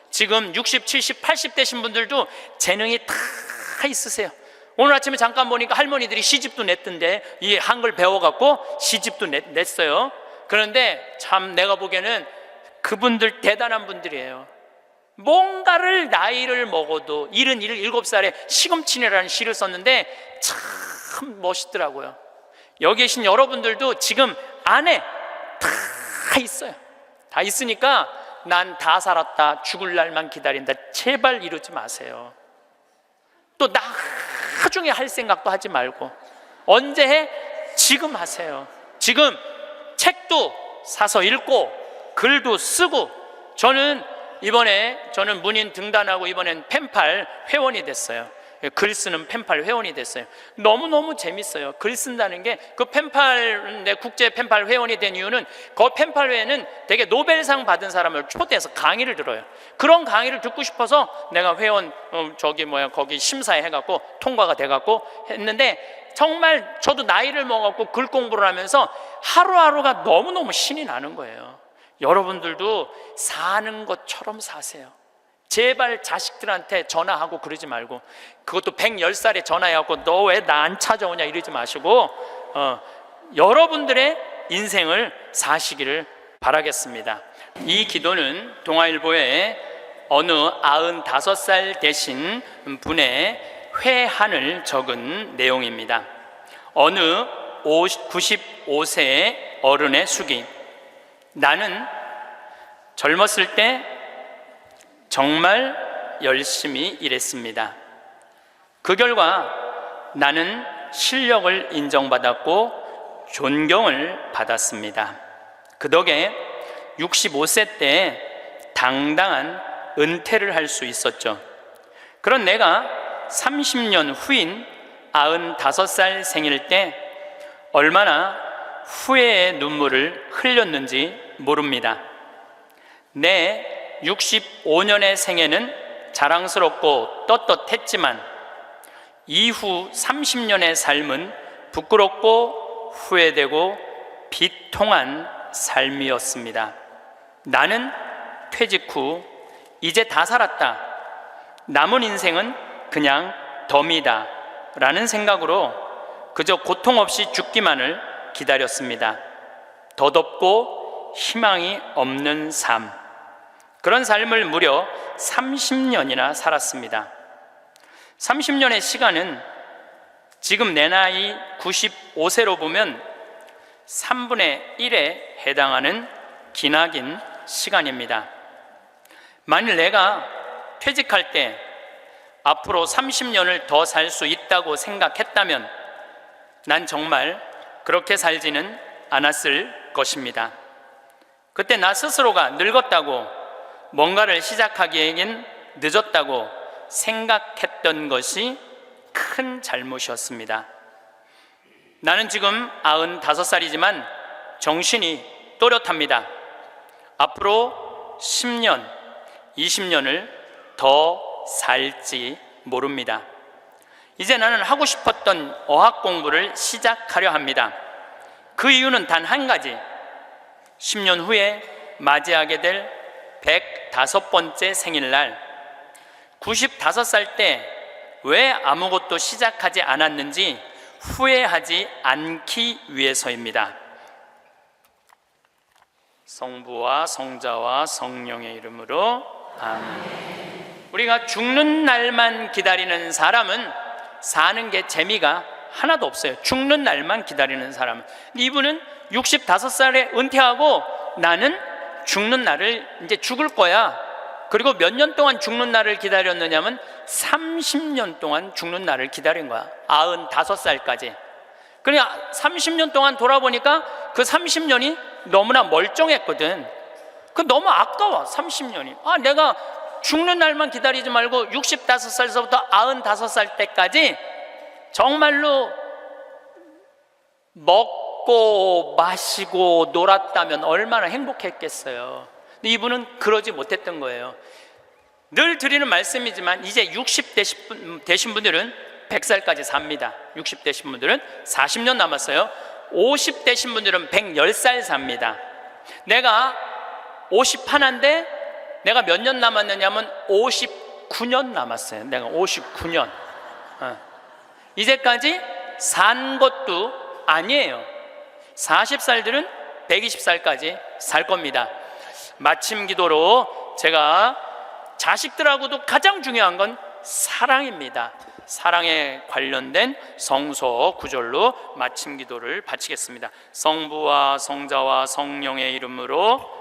지금 60, 70, 80 되신 분들도 재능이 다 있으세요. 오늘 아침에 잠깐 보니까 할머니들이 시집도 냈던데 이 한글 배워갖고 시집도 냈어요. 그런데 참 내가 보기에는 그분들 대단한 분들이에요. 뭔가를 나이를 먹어도 77살에 시금치네라는 시를 썼는데 참 멋있더라고요. 여기 계신 여러분들도 지금 안에 다 있어요. 다 있으니까 난 다 살았다, 죽을 날만 기다린다, 제발 이러지 마세요. 또 나중에 할 생각도 하지 말고 언제 해? 지금 하세요. 지금 책도 사서 읽고 글도 쓰고. 저는 문인 등단하고 이번엔 펜팔 회원이 됐어요. 글 쓰는 펜팔 회원이 됐어요. 너무너무 재밌어요. 글 쓴다는 게. 그 펜팔, 내 국제 펜팔 회원이 된 이유는 그 펜팔 회에는 되게 노벨상 받은 사람을 초대해서 강의를 들어요. 그런 강의를 듣고 싶어서 내가 회원 거기 심사해 해갖고 통과가 돼갖고 했는데 정말 저도 나이를 먹었고 글 공부를 하면서 하루하루가 너무너무 신이 나는 거예요. 여러분들도 사는 것처럼 사세요. 제발 자식들한테 전화하고 그러지 말고, 그것도 110살에 전화해갖고 너 왜 나 안 찾아오냐 이러지 마시고 여러분들의 인생을 사시기를 바라겠습니다. 이 기도는 동아일보에 어느 95살 되신 분의 회한을 적은 내용입니다. 어느 95세의 어른의 수기. 나는 젊었을 때 정말 열심히 일했습니다. 그 결과 나는 실력을 인정받았고 존경을 받았습니다. 그 덕에 65세 때 당당한 은퇴를 할 수 있었죠. 그런 내가 30년 후인 95살 생일 때 얼마나 후회의 눈물을 흘렸는지 모릅니다. 내 65년의 생애는 자랑스럽고 떳떳했지만 이후 30년의 삶은 부끄럽고 후회되고 비통한 삶이었습니다. 나는 퇴직 후 이제 다 살았다. 남은 인생은 그냥 덤이다. 라는 생각으로 그저 고통 없이 죽기만을 기다렸습니다. 덧없고 희망이 없는 삶. 그런 삶을 무려 30년이나 살았습니다. 30년의 시간은 지금 내 나이 95세로 보면 3분의 1에 해당하는 기나긴 시간입니다. 만일 내가 퇴직할 때 앞으로 30년을 더 살 수 있다고 생각했다면 난 정말 그렇게 살지는 않았을 것입니다. 그때 나 스스로가 늙었다고, 뭔가를 시작하기에는 늦었다고 생각했던 것이 큰 잘못이었습니다. 나는 지금 95살이지만 정신이 또렷합니다. 앞으로 10년, 20년을 더 살지 모릅니다. 이제 나는 하고 싶었던 어학 공부를 시작하려 합니다. 그 이유는 단 한 가지. 10년 후에 맞이하게 될 105번째 생일날, 95살 때 왜 아무것도 시작하지 않았는지 후회하지 않기 위해서입니다. 성부와 성자와 성령의 이름으로 아멘. 우리가 죽는 날만 기다리는 사람은 사는 게 재미가 하나도 없어요. 죽는 날만 기다리는 사람은. 이분은 65살에 은퇴하고 나는 죽는 날을 이제 죽을 거야. 그리고 몇 년 동안 죽는 날을 기다렸느냐면 30년 동안 죽는 날을 기다린 거야. 95살까지. 그러니까 30년 동안 돌아보니까 그 30년이 너무나 멀쩡했거든. 그 너무 아까워. 30년이. 내가 죽는 날만 기다리지 말고 65살서부터 95살 때까지 정말로 먹고 마시고 놀았다면 얼마나 행복했겠어요. 근데 이분은 그러지 못했던 거예요. 늘 드리는 말씀이지만 이제 60 되신 분들은 100살까지 삽니다. 60 되신 분들은 40년 남았어요. 50 되신 분들은 110살 삽니다. 내가 51인데 내가 몇 년 남았느냐면 59년 남았어요. 내가 59년. 이제까지 산 것도 아니에요. 40살들은 120살까지 살 겁니다. 마침 기도로 제가 자식들하고도 가장 중요한 건 사랑입니다. 사랑에 관련된 성서 구절로 마침 기도를 바치겠습니다. 성부와 성자와 성령의 이름으로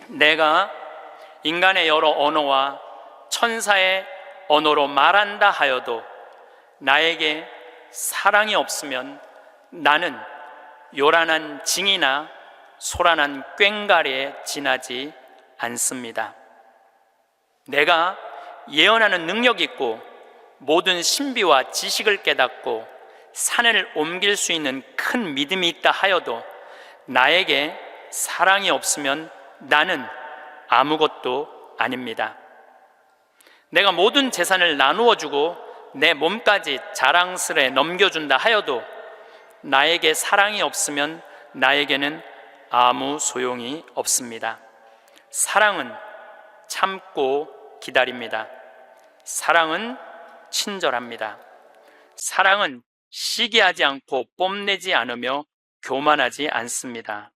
내가 인간의 여러 언어와 천사의 언어로 말한다 하여도 나에게 사랑이 없으면 나는 요란한 징이나 소란한 꽹과리에 지나지 않습니다. 내가 예언하는 능력이 있고 모든 신비와 지식을 깨닫고 산을 옮길 수 있는 큰 믿음이 있다 하여도 나에게 사랑이 없으면 나는 아무것도 아닙니다. 내가 모든 재산을 나누어 주고 내 몸까지 자랑스레 넘겨준다 하여도 나에게 사랑이 없으면 나에게는 아무 소용이 없습니다. 사랑은 참고 기다립니다. 사랑은 친절합니다. 사랑은 시기하지 않고 뽐내지 않으며 교만하지 않습니다.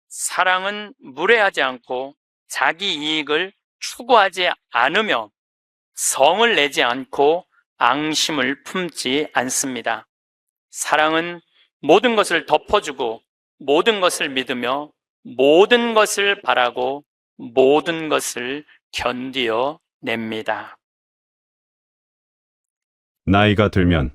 사랑은 무례하지 않고 자기 이익을 추구하지 않으며 성을 내지 않고 앙심을 품지 않습니다. 사랑은 모든 것을 덮어주고 모든 것을 믿으며 모든 것을 바라고 모든 것을 견디어 냅니다. 나이가 들면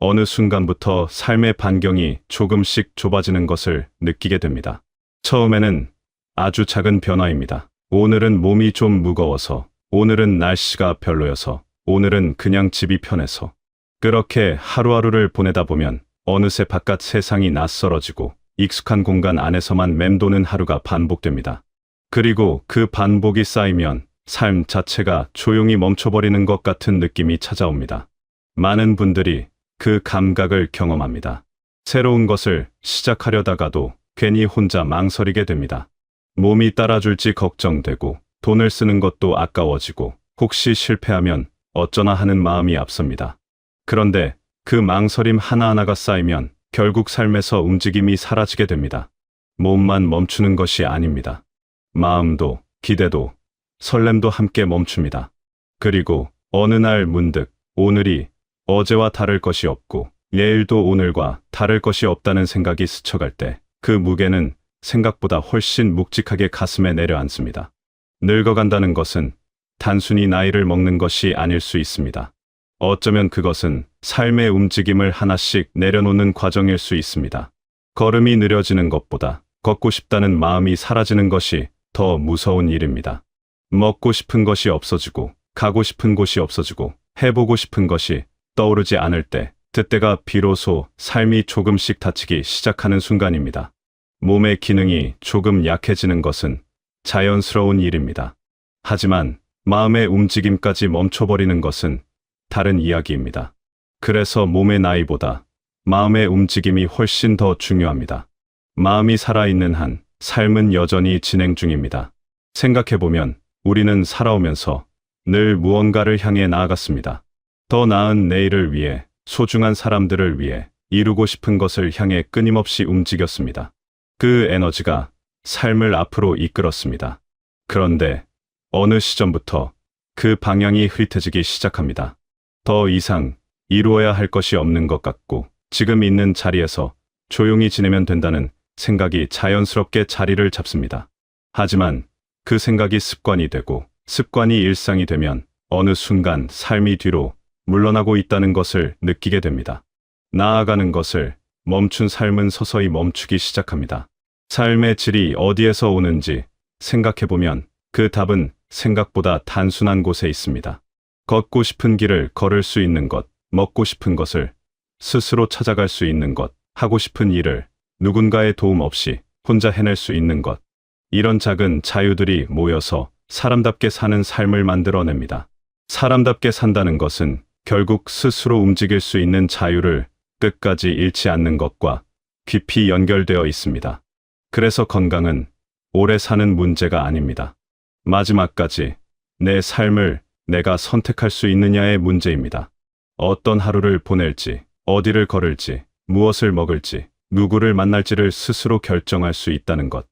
어느 순간부터 삶의 반경이 조금씩 좁아지는 것을 느끼게 됩니다. 처음에는 아주 작은 변화입니다. 오늘은 몸이 좀 무거워서, 오늘은 날씨가 별로여서, 오늘은 그냥 집이 편해서. 그렇게 하루하루를 보내다 보면 어느새 바깥 세상이 낯설어지고 익숙한 공간 안에서만 맴도는 하루가 반복됩니다. 그리고 그 반복이 쌓이면 삶 자체가 조용히 멈춰버리는 것 같은 느낌이 찾아옵니다. 많은 분들이 그 감각을 경험합니다. 새로운 것을 시작하려다가도 괜히 혼자 망설이게 됩니다. 몸이 따라줄지 걱정되고 돈을 쓰는 것도 아까워지고 혹시 실패하면 어쩌나 하는 마음이 앞섭니다. 그런데 그 망설임 하나하나가 쌓이면 결국 삶에서 움직임이 사라지게 됩니다. 몸만 멈추는 것이 아닙니다. 마음도, 기대도, 설렘도 함께 멈춥니다. 그리고 어느 날 문득 오늘이 어제와 다를 것이 없고 내일도 오늘과 다를 것이 없다는 생각이 스쳐갈 때 그 무게는 생각보다 훨씬 묵직하게 가슴에 내려앉습니다. 늙어간다는 것은 단순히 나이를 먹는 것이 아닐 수 있습니다. 어쩌면 그것은 삶의 움직임을 하나씩 내려놓는 과정일 수 있습니다. 걸음이 느려지는 것보다 걷고 싶다는 마음이 사라지는 것이 더 무서운 일입니다. 먹고 싶은 것이 없어지고 가고 싶은 곳이 없어지고 해보고 싶은 것이 떠오르지 않을 때 그때가 비로소 삶이 조금씩 닫히기 시작하는 순간입니다. 몸의 기능이 조금 약해지는 것은 자연스러운 일입니다. 하지만 마음의 움직임까지 멈춰버리는 것은 다른 이야기입니다. 그래서 몸의 나이보다 마음의 움직임이 훨씬 더 중요합니다. 마음이 살아있는 한 삶은 여전히 진행 중입니다. 생각해보면 우리는 살아오면서 늘 무언가를 향해 나아갔습니다. 더 나은 내일을 위해, 소중한 사람들을 위해, 이루고 싶은 것을 향해 끊임없이 움직였습니다. 그 에너지가 삶을 앞으로 이끌었습니다. 그런데 어느 시점부터 그 방향이 흐릿해지기 시작합니다. 더 이상 이루어야 할 것이 없는 것 같고 지금 있는 자리에서 조용히 지내면 된다는 생각이 자연스럽게 자리를 잡습니다. 하지만 그 생각이 습관이 되고 습관이 일상이 되면 어느 순간 삶이 뒤로 물러나고 있다는 것을 느끼게 됩니다. 나아가는 것을 멈춘 삶은 서서히 멈추기 시작합니다. 삶의 질이 어디에서 오는지 생각해보면 그 답은 생각보다 단순한 곳에 있습니다. 걷고 싶은 길을 걸을 수 있는 것, 먹고 싶은 것을 스스로 찾아갈 수 있는 것, 하고 싶은 일을 누군가의 도움 없이 혼자 해낼 수 있는 것. 이런 작은 자유들이 모여서 사람답게 사는 삶을 만들어냅니다. 사람답게 산다는 것은 결국 스스로 움직일 수 있는 자유를 끝까지 잃지 않는 것과 깊이 연결되어 있습니다. 그래서 건강은 오래 사는 문제가 아닙니다. 마지막까지 내 삶을 내가 선택할 수 있느냐의 문제입니다. 어떤 하루를 보낼지, 어디를 걸을지, 무엇을 먹을지, 누구를 만날지를 스스로 결정할 수 있다는 것.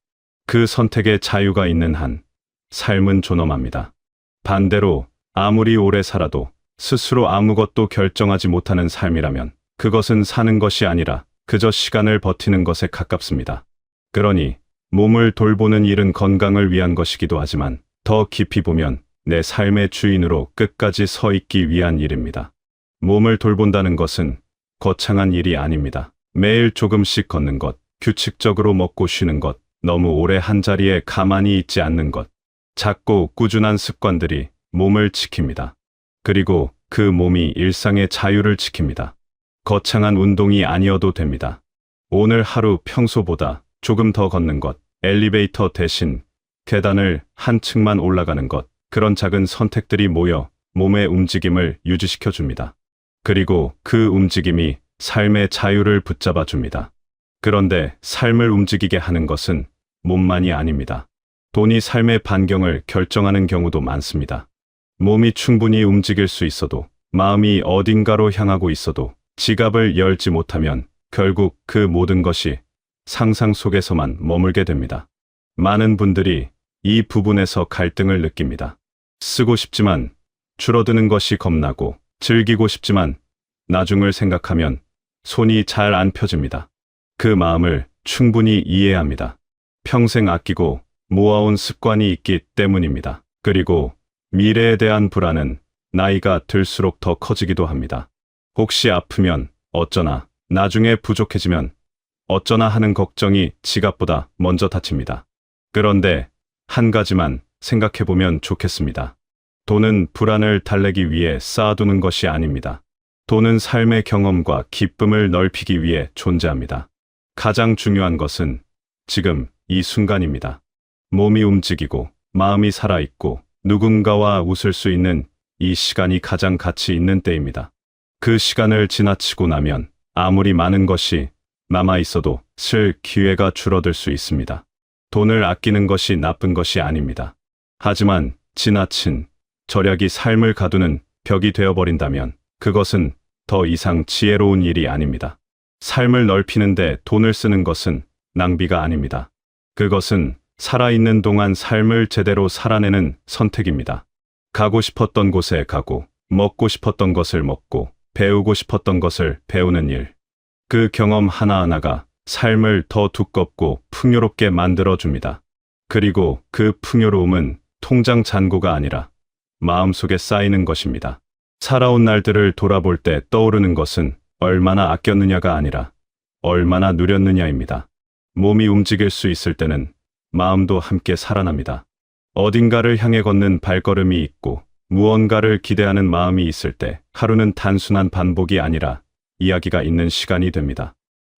그 선택에 자유가 있는 한 삶은 존엄합니다. 반대로 아무리 오래 살아도 스스로 아무것도 결정하지 못하는 삶이라면 그것은 사는 것이 아니라 그저 시간을 버티는 것에 가깝습니다. 그러니 몸을 돌보는 일은 건강을 위한 것이기도 하지만 더 깊이 보면 내 삶의 주인으로 끝까지 서 있기 위한 일입니다. 몸을 돌본다는 것은 거창한 일이 아닙니다. 매일 조금씩 걷는 것, 규칙적으로 먹고 쉬는 것, 너무 오래 한자리에 가만히 있지 않는 것. 작고 꾸준한 습관들이 몸을 지킵니다. 그리고 그 몸이 일상의 자유를 지킵니다. 거창한 운동이 아니어도 됩니다. 오늘 하루 평소보다 조금 더 걷는 것, 엘리베이터 대신 계단을 한 층만 올라가는 것, 그런 작은 선택들이 모여 몸의 움직임을 유지시켜 줍니다. 그리고 그 움직임이 삶의 자유를 붙잡아 줍니다. 그런데 삶을 움직이게 하는 것은 몸만이 아닙니다. 돈이 삶의 반경을 결정하는 경우도 많습니다. 몸이 충분히 움직일 수 있어도, 마음이 어딘가로 향하고 있어도 지갑을 열지 못하면 결국 그 모든 것이 상상 속에서만 머물게 됩니다. 많은 분들이 이 부분에서 갈등을 느낍니다. 쓰고 싶지만 줄어드는 것이 겁나고, 즐기고 싶지만 나중을 생각하면 손이 잘 안 펴집니다. 그 마음을 충분히 이해합니다. 평생 아끼고 모아온 습관이 있기 때문입니다. 그리고 미래에 대한 불안은 나이가 들수록 더 커지기도 합니다. 혹시 아프면 어쩌나, 나중에 부족해지면 어쩌나 하는 걱정이 지갑보다 먼저 닥칩니다. 그런데 한 가지만 생각해보면 좋겠습니다. 돈은 불안을 달래기 위해 쌓아두는 것이 아닙니다. 돈은 삶의 경험과 기쁨을 넓히기 위해 존재합니다. 가장 중요한 것은 지금 이 순간입니다. 몸이 움직이고 마음이 살아있고 누군가와 웃을 수 있는 이 시간이 가장 가치 있는 때입니다. 그 시간을 지나치고 나면 아무리 많은 것이 남아 있어도 쓸 기회가 줄어들 수 있습니다. 돈을 아끼는 것이 나쁜 것이 아닙니다. 하지만 지나친 절약이 삶을 가두는 벽이 되어버린다면 그것은 더 이상 지혜로운 일이 아닙니다. 삶을 넓히는데 돈을 쓰는 것은 낭비가 아닙니다. 그것은 살아있는 동안 삶을 제대로 살아내는 선택입니다. 가고 싶었던 곳에 가고, 먹고 싶었던 것을 먹고, 배우고 싶었던 것을 배우는 일. 그 경험 하나하나가 삶을 더 두껍고 풍요롭게 만들어줍니다. 그리고 그 풍요로움은 통장 잔고가 아니라 마음속에 쌓이는 것입니다. 살아온 날들을 돌아볼 때 떠오르는 것은 얼마나 아꼈느냐가 아니라 얼마나 누렸느냐입니다. 몸이 움직일 수 있을 때는 마음도 함께 살아납니다. 어딘가를 향해 걷는 발걸음이 있고 무언가를 기대하는 마음이 있을 때 하루는 단순한 반복이 아니라 이야기가 있는 시간이 됩니다.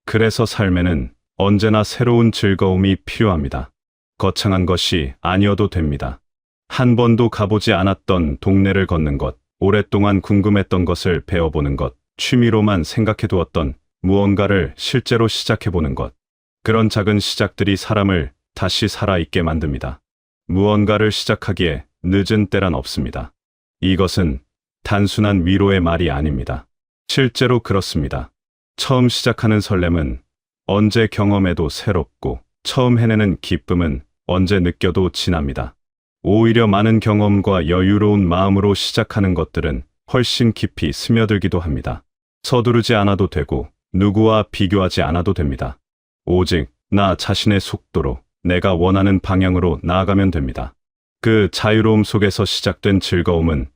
그래서 삶에는 언제나 새로운 즐거움이 필요합니다. 거창한 것이 아니어도 됩니다. 한 번도 가보지 않았던 동네를 걷는 것, 오랫동안 궁금했던 것을 배워보는 것, 취미로만 생각해두었던 무언가를 실제로 시작해보는 것. 그런 작은 시작들이 사람을 다시 살아있게 만듭니다. 무언가를 시작하기에 늦은 때란 없습니다. 이것은 단순한 위로의 말이 아닙니다. 실제로 그렇습니다. 처음 시작하는 설렘은 언제 경험해도 새롭고 처음 해내는 기쁨은 언제 느껴도 진합니다. 오히려 많은 경험과 여유로운 마음으로 시작하는 것들은 훨씬 깊이 스며들기도 합니다. 서두르지 않아도 되고 누구와 비교하지 않아도 됩니다. 오직 나 자신의 속도로 내가 원하는 방향으로 나아가면 됩니다. 그 자유로움 속에서 시작된 즐거움은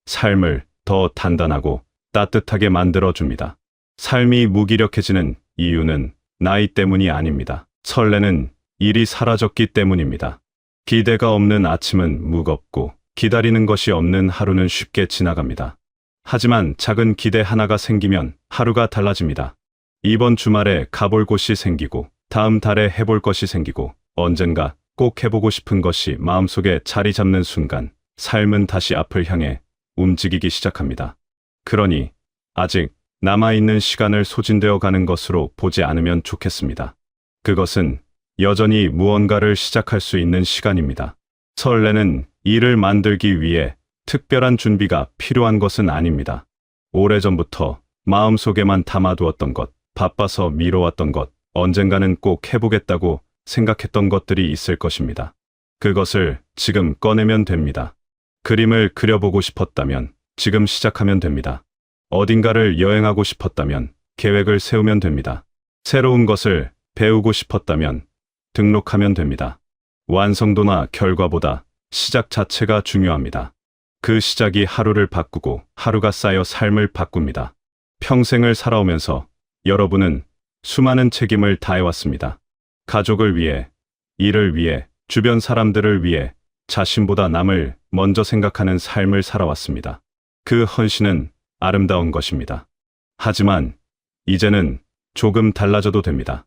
삶을 더 단단하고 따뜻하게 만들어줍니다. 삶이 무기력해지는 이유는 나이 때문이 아닙니다. 설레는 일이 사라졌기 때문입니다. 기대가 없는 아침은 무겁고 기다리는 것이 없는 하루는 쉽게 지나갑니다. 하지만 작은 기대 하나가 생기면 하루가 달라집니다. 이번 주말에 가볼 곳이 생기고 다음 달에 해볼 것이 생기고 언젠가 꼭 해보고 싶은 것이 마음속에 자리 잡는 순간 삶은 다시 앞을 향해 움직이기 시작합니다. 그러니 아직 남아있는 시간을 소진되어 가는 것으로 보지 않으면 좋겠습니다. 그것은 여전히 무언가를 시작할 수 있는 시간입니다. 설레는 일을 만들기 위해 특별한 준비가 필요한 것은 아닙니다. 오래전부터 마음속에만 담아두었던 것, 바빠서 미뤄왔던 것, 언젠가는 꼭 해보겠다고 생각했던 것들이 있을 것입니다. 그것을 지금 꺼내면 됩니다. 그림을 그려보고 싶었다면 지금 시작하면 됩니다. 어딘가를 여행하고 싶었다면 계획을 세우면 됩니다. 새로운 것을 배우고 싶었다면 등록하면 됩니다. 완성도나 결과보다 시작 자체가 중요합니다. 그 시작이 하루를 바꾸고 하루가 쌓여 삶을 바꿉니다. 평생을 살아오면서 여러분은 수많은 책임을 다해왔습니다. 가족을 위해, 일을 위해, 주변 사람들을 위해 자신보다 남을 먼저 생각하는 삶을 살아왔습니다. 그 헌신은 아름다운 것입니다. 하지만 이제는 조금 달라져도 됩니다.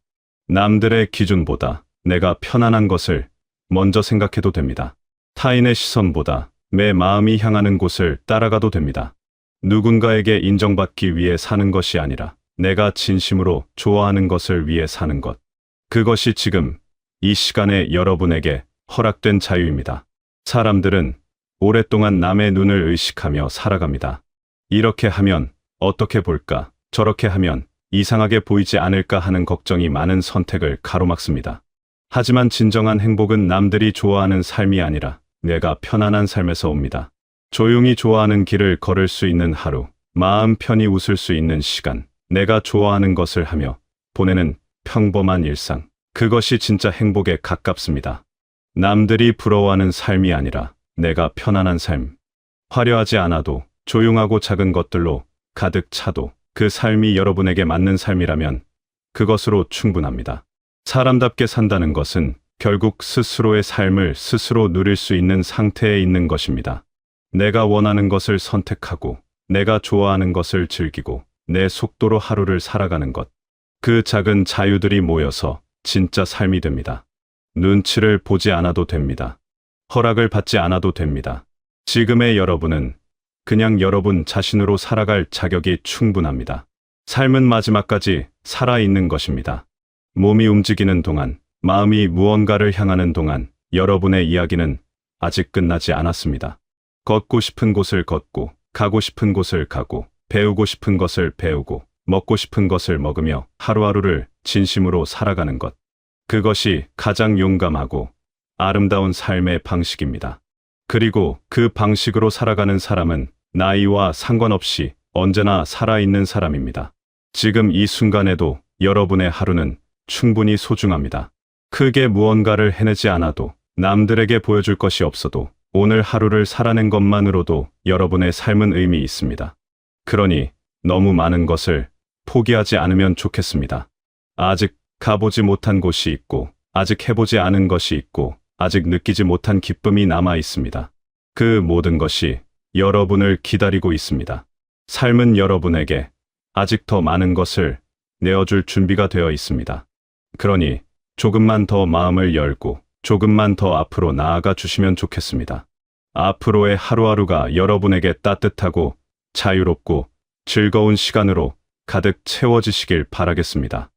남들의 기준보다 내가 편안한 것을 먼저 생각해도 됩니다. 타인의 시선보다 내 마음이 향하는 곳을 따라가도 됩니다. 누군가에게 인정받기 위해 사는 것이 아니라 내가 진심으로 좋아하는 것을 위해 사는 것. 그것이 지금 이 시간에 여러분에게 허락된 자유입니다. 사람들은 오랫동안 남의 눈을 의식하며 살아갑니다. 이렇게 하면 어떻게 볼까, 저렇게 하면 이상하게 보이지 않을까 하는 걱정이 많은 선택을 가로막습니다. 하지만 진정한 행복은 남들이 좋아하는 삶이 아니라 내가 편안한 삶에서 옵니다. 조용히 좋아하는 길을 걸을 수 있는 하루, 마음 편히 웃을 수 있는 시간, 내가 좋아하는 것을 하며 보내는 평범한 일상. 그것이 진짜 행복에 가깝습니다. 남들이 부러워하는 삶이 아니라 내가 편안한 삶. 화려하지 않아도 조용하고 작은 것들로 가득 차도 그 삶이 여러분에게 맞는 삶이라면 그것으로 충분합니다. 사람답게 산다는 것은 결국 스스로의 삶을 스스로 누릴 수 있는 상태에 있는 것입니다. 내가 원하는 것을 선택하고 내가 좋아하는 것을 즐기고 내 속도로 하루를 살아가는 것. 그 작은 자유들이 모여서 진짜 삶이 됩니다. 눈치를 보지 않아도 됩니다. 허락을 받지 않아도 됩니다. 지금의 여러분은 그냥 여러분 자신으로 살아갈 자격이 충분합니다. 삶은 마지막까지 살아있는 것입니다. 몸이 움직이는 동안, 마음이 무언가를 향하는 동안 여러분의 이야기는 아직 끝나지 않았습니다. 걷고 싶은 곳을 걷고, 가고 싶은 곳을 가고, 배우고 싶은 것을 배우고, 먹고 싶은 것을 먹으며 하루하루를 진심으로 살아가는 것. 그것이 가장 용감하고 아름다운 삶의 방식입니다. 그리고 그 방식으로 살아가는 사람은 나이와 상관없이 언제나 살아있는 사람입니다. 지금 이 순간에도 여러분의 하루는 충분히 소중합니다. 크게 무언가를 해내지 않아도, 남들에게 보여줄 것이 없어도 오늘 하루를 살아낸 것만으로도 여러분의 삶은 의미 있습니다. 그러니 너무 많은 것을 포기하지 않으면 좋겠습니다. 아직 가보지 못한 곳이 있고, 아직 해보지 않은 것이 있고, 아직 느끼지 못한 기쁨이 남아 있습니다. 그 모든 것이 여러분을 기다리고 있습니다. 삶은 여러분에게 아직 더 많은 것을 내어줄 준비가 되어 있습니다. 그러니 조금만 더 마음을 열고 조금만 더 앞으로 나아가 주시면 좋겠습니다. 앞으로의 하루하루가 여러분에게 따뜻하고 자유롭고 즐거운 시간으로 가득 채워지시길 바라겠습니다.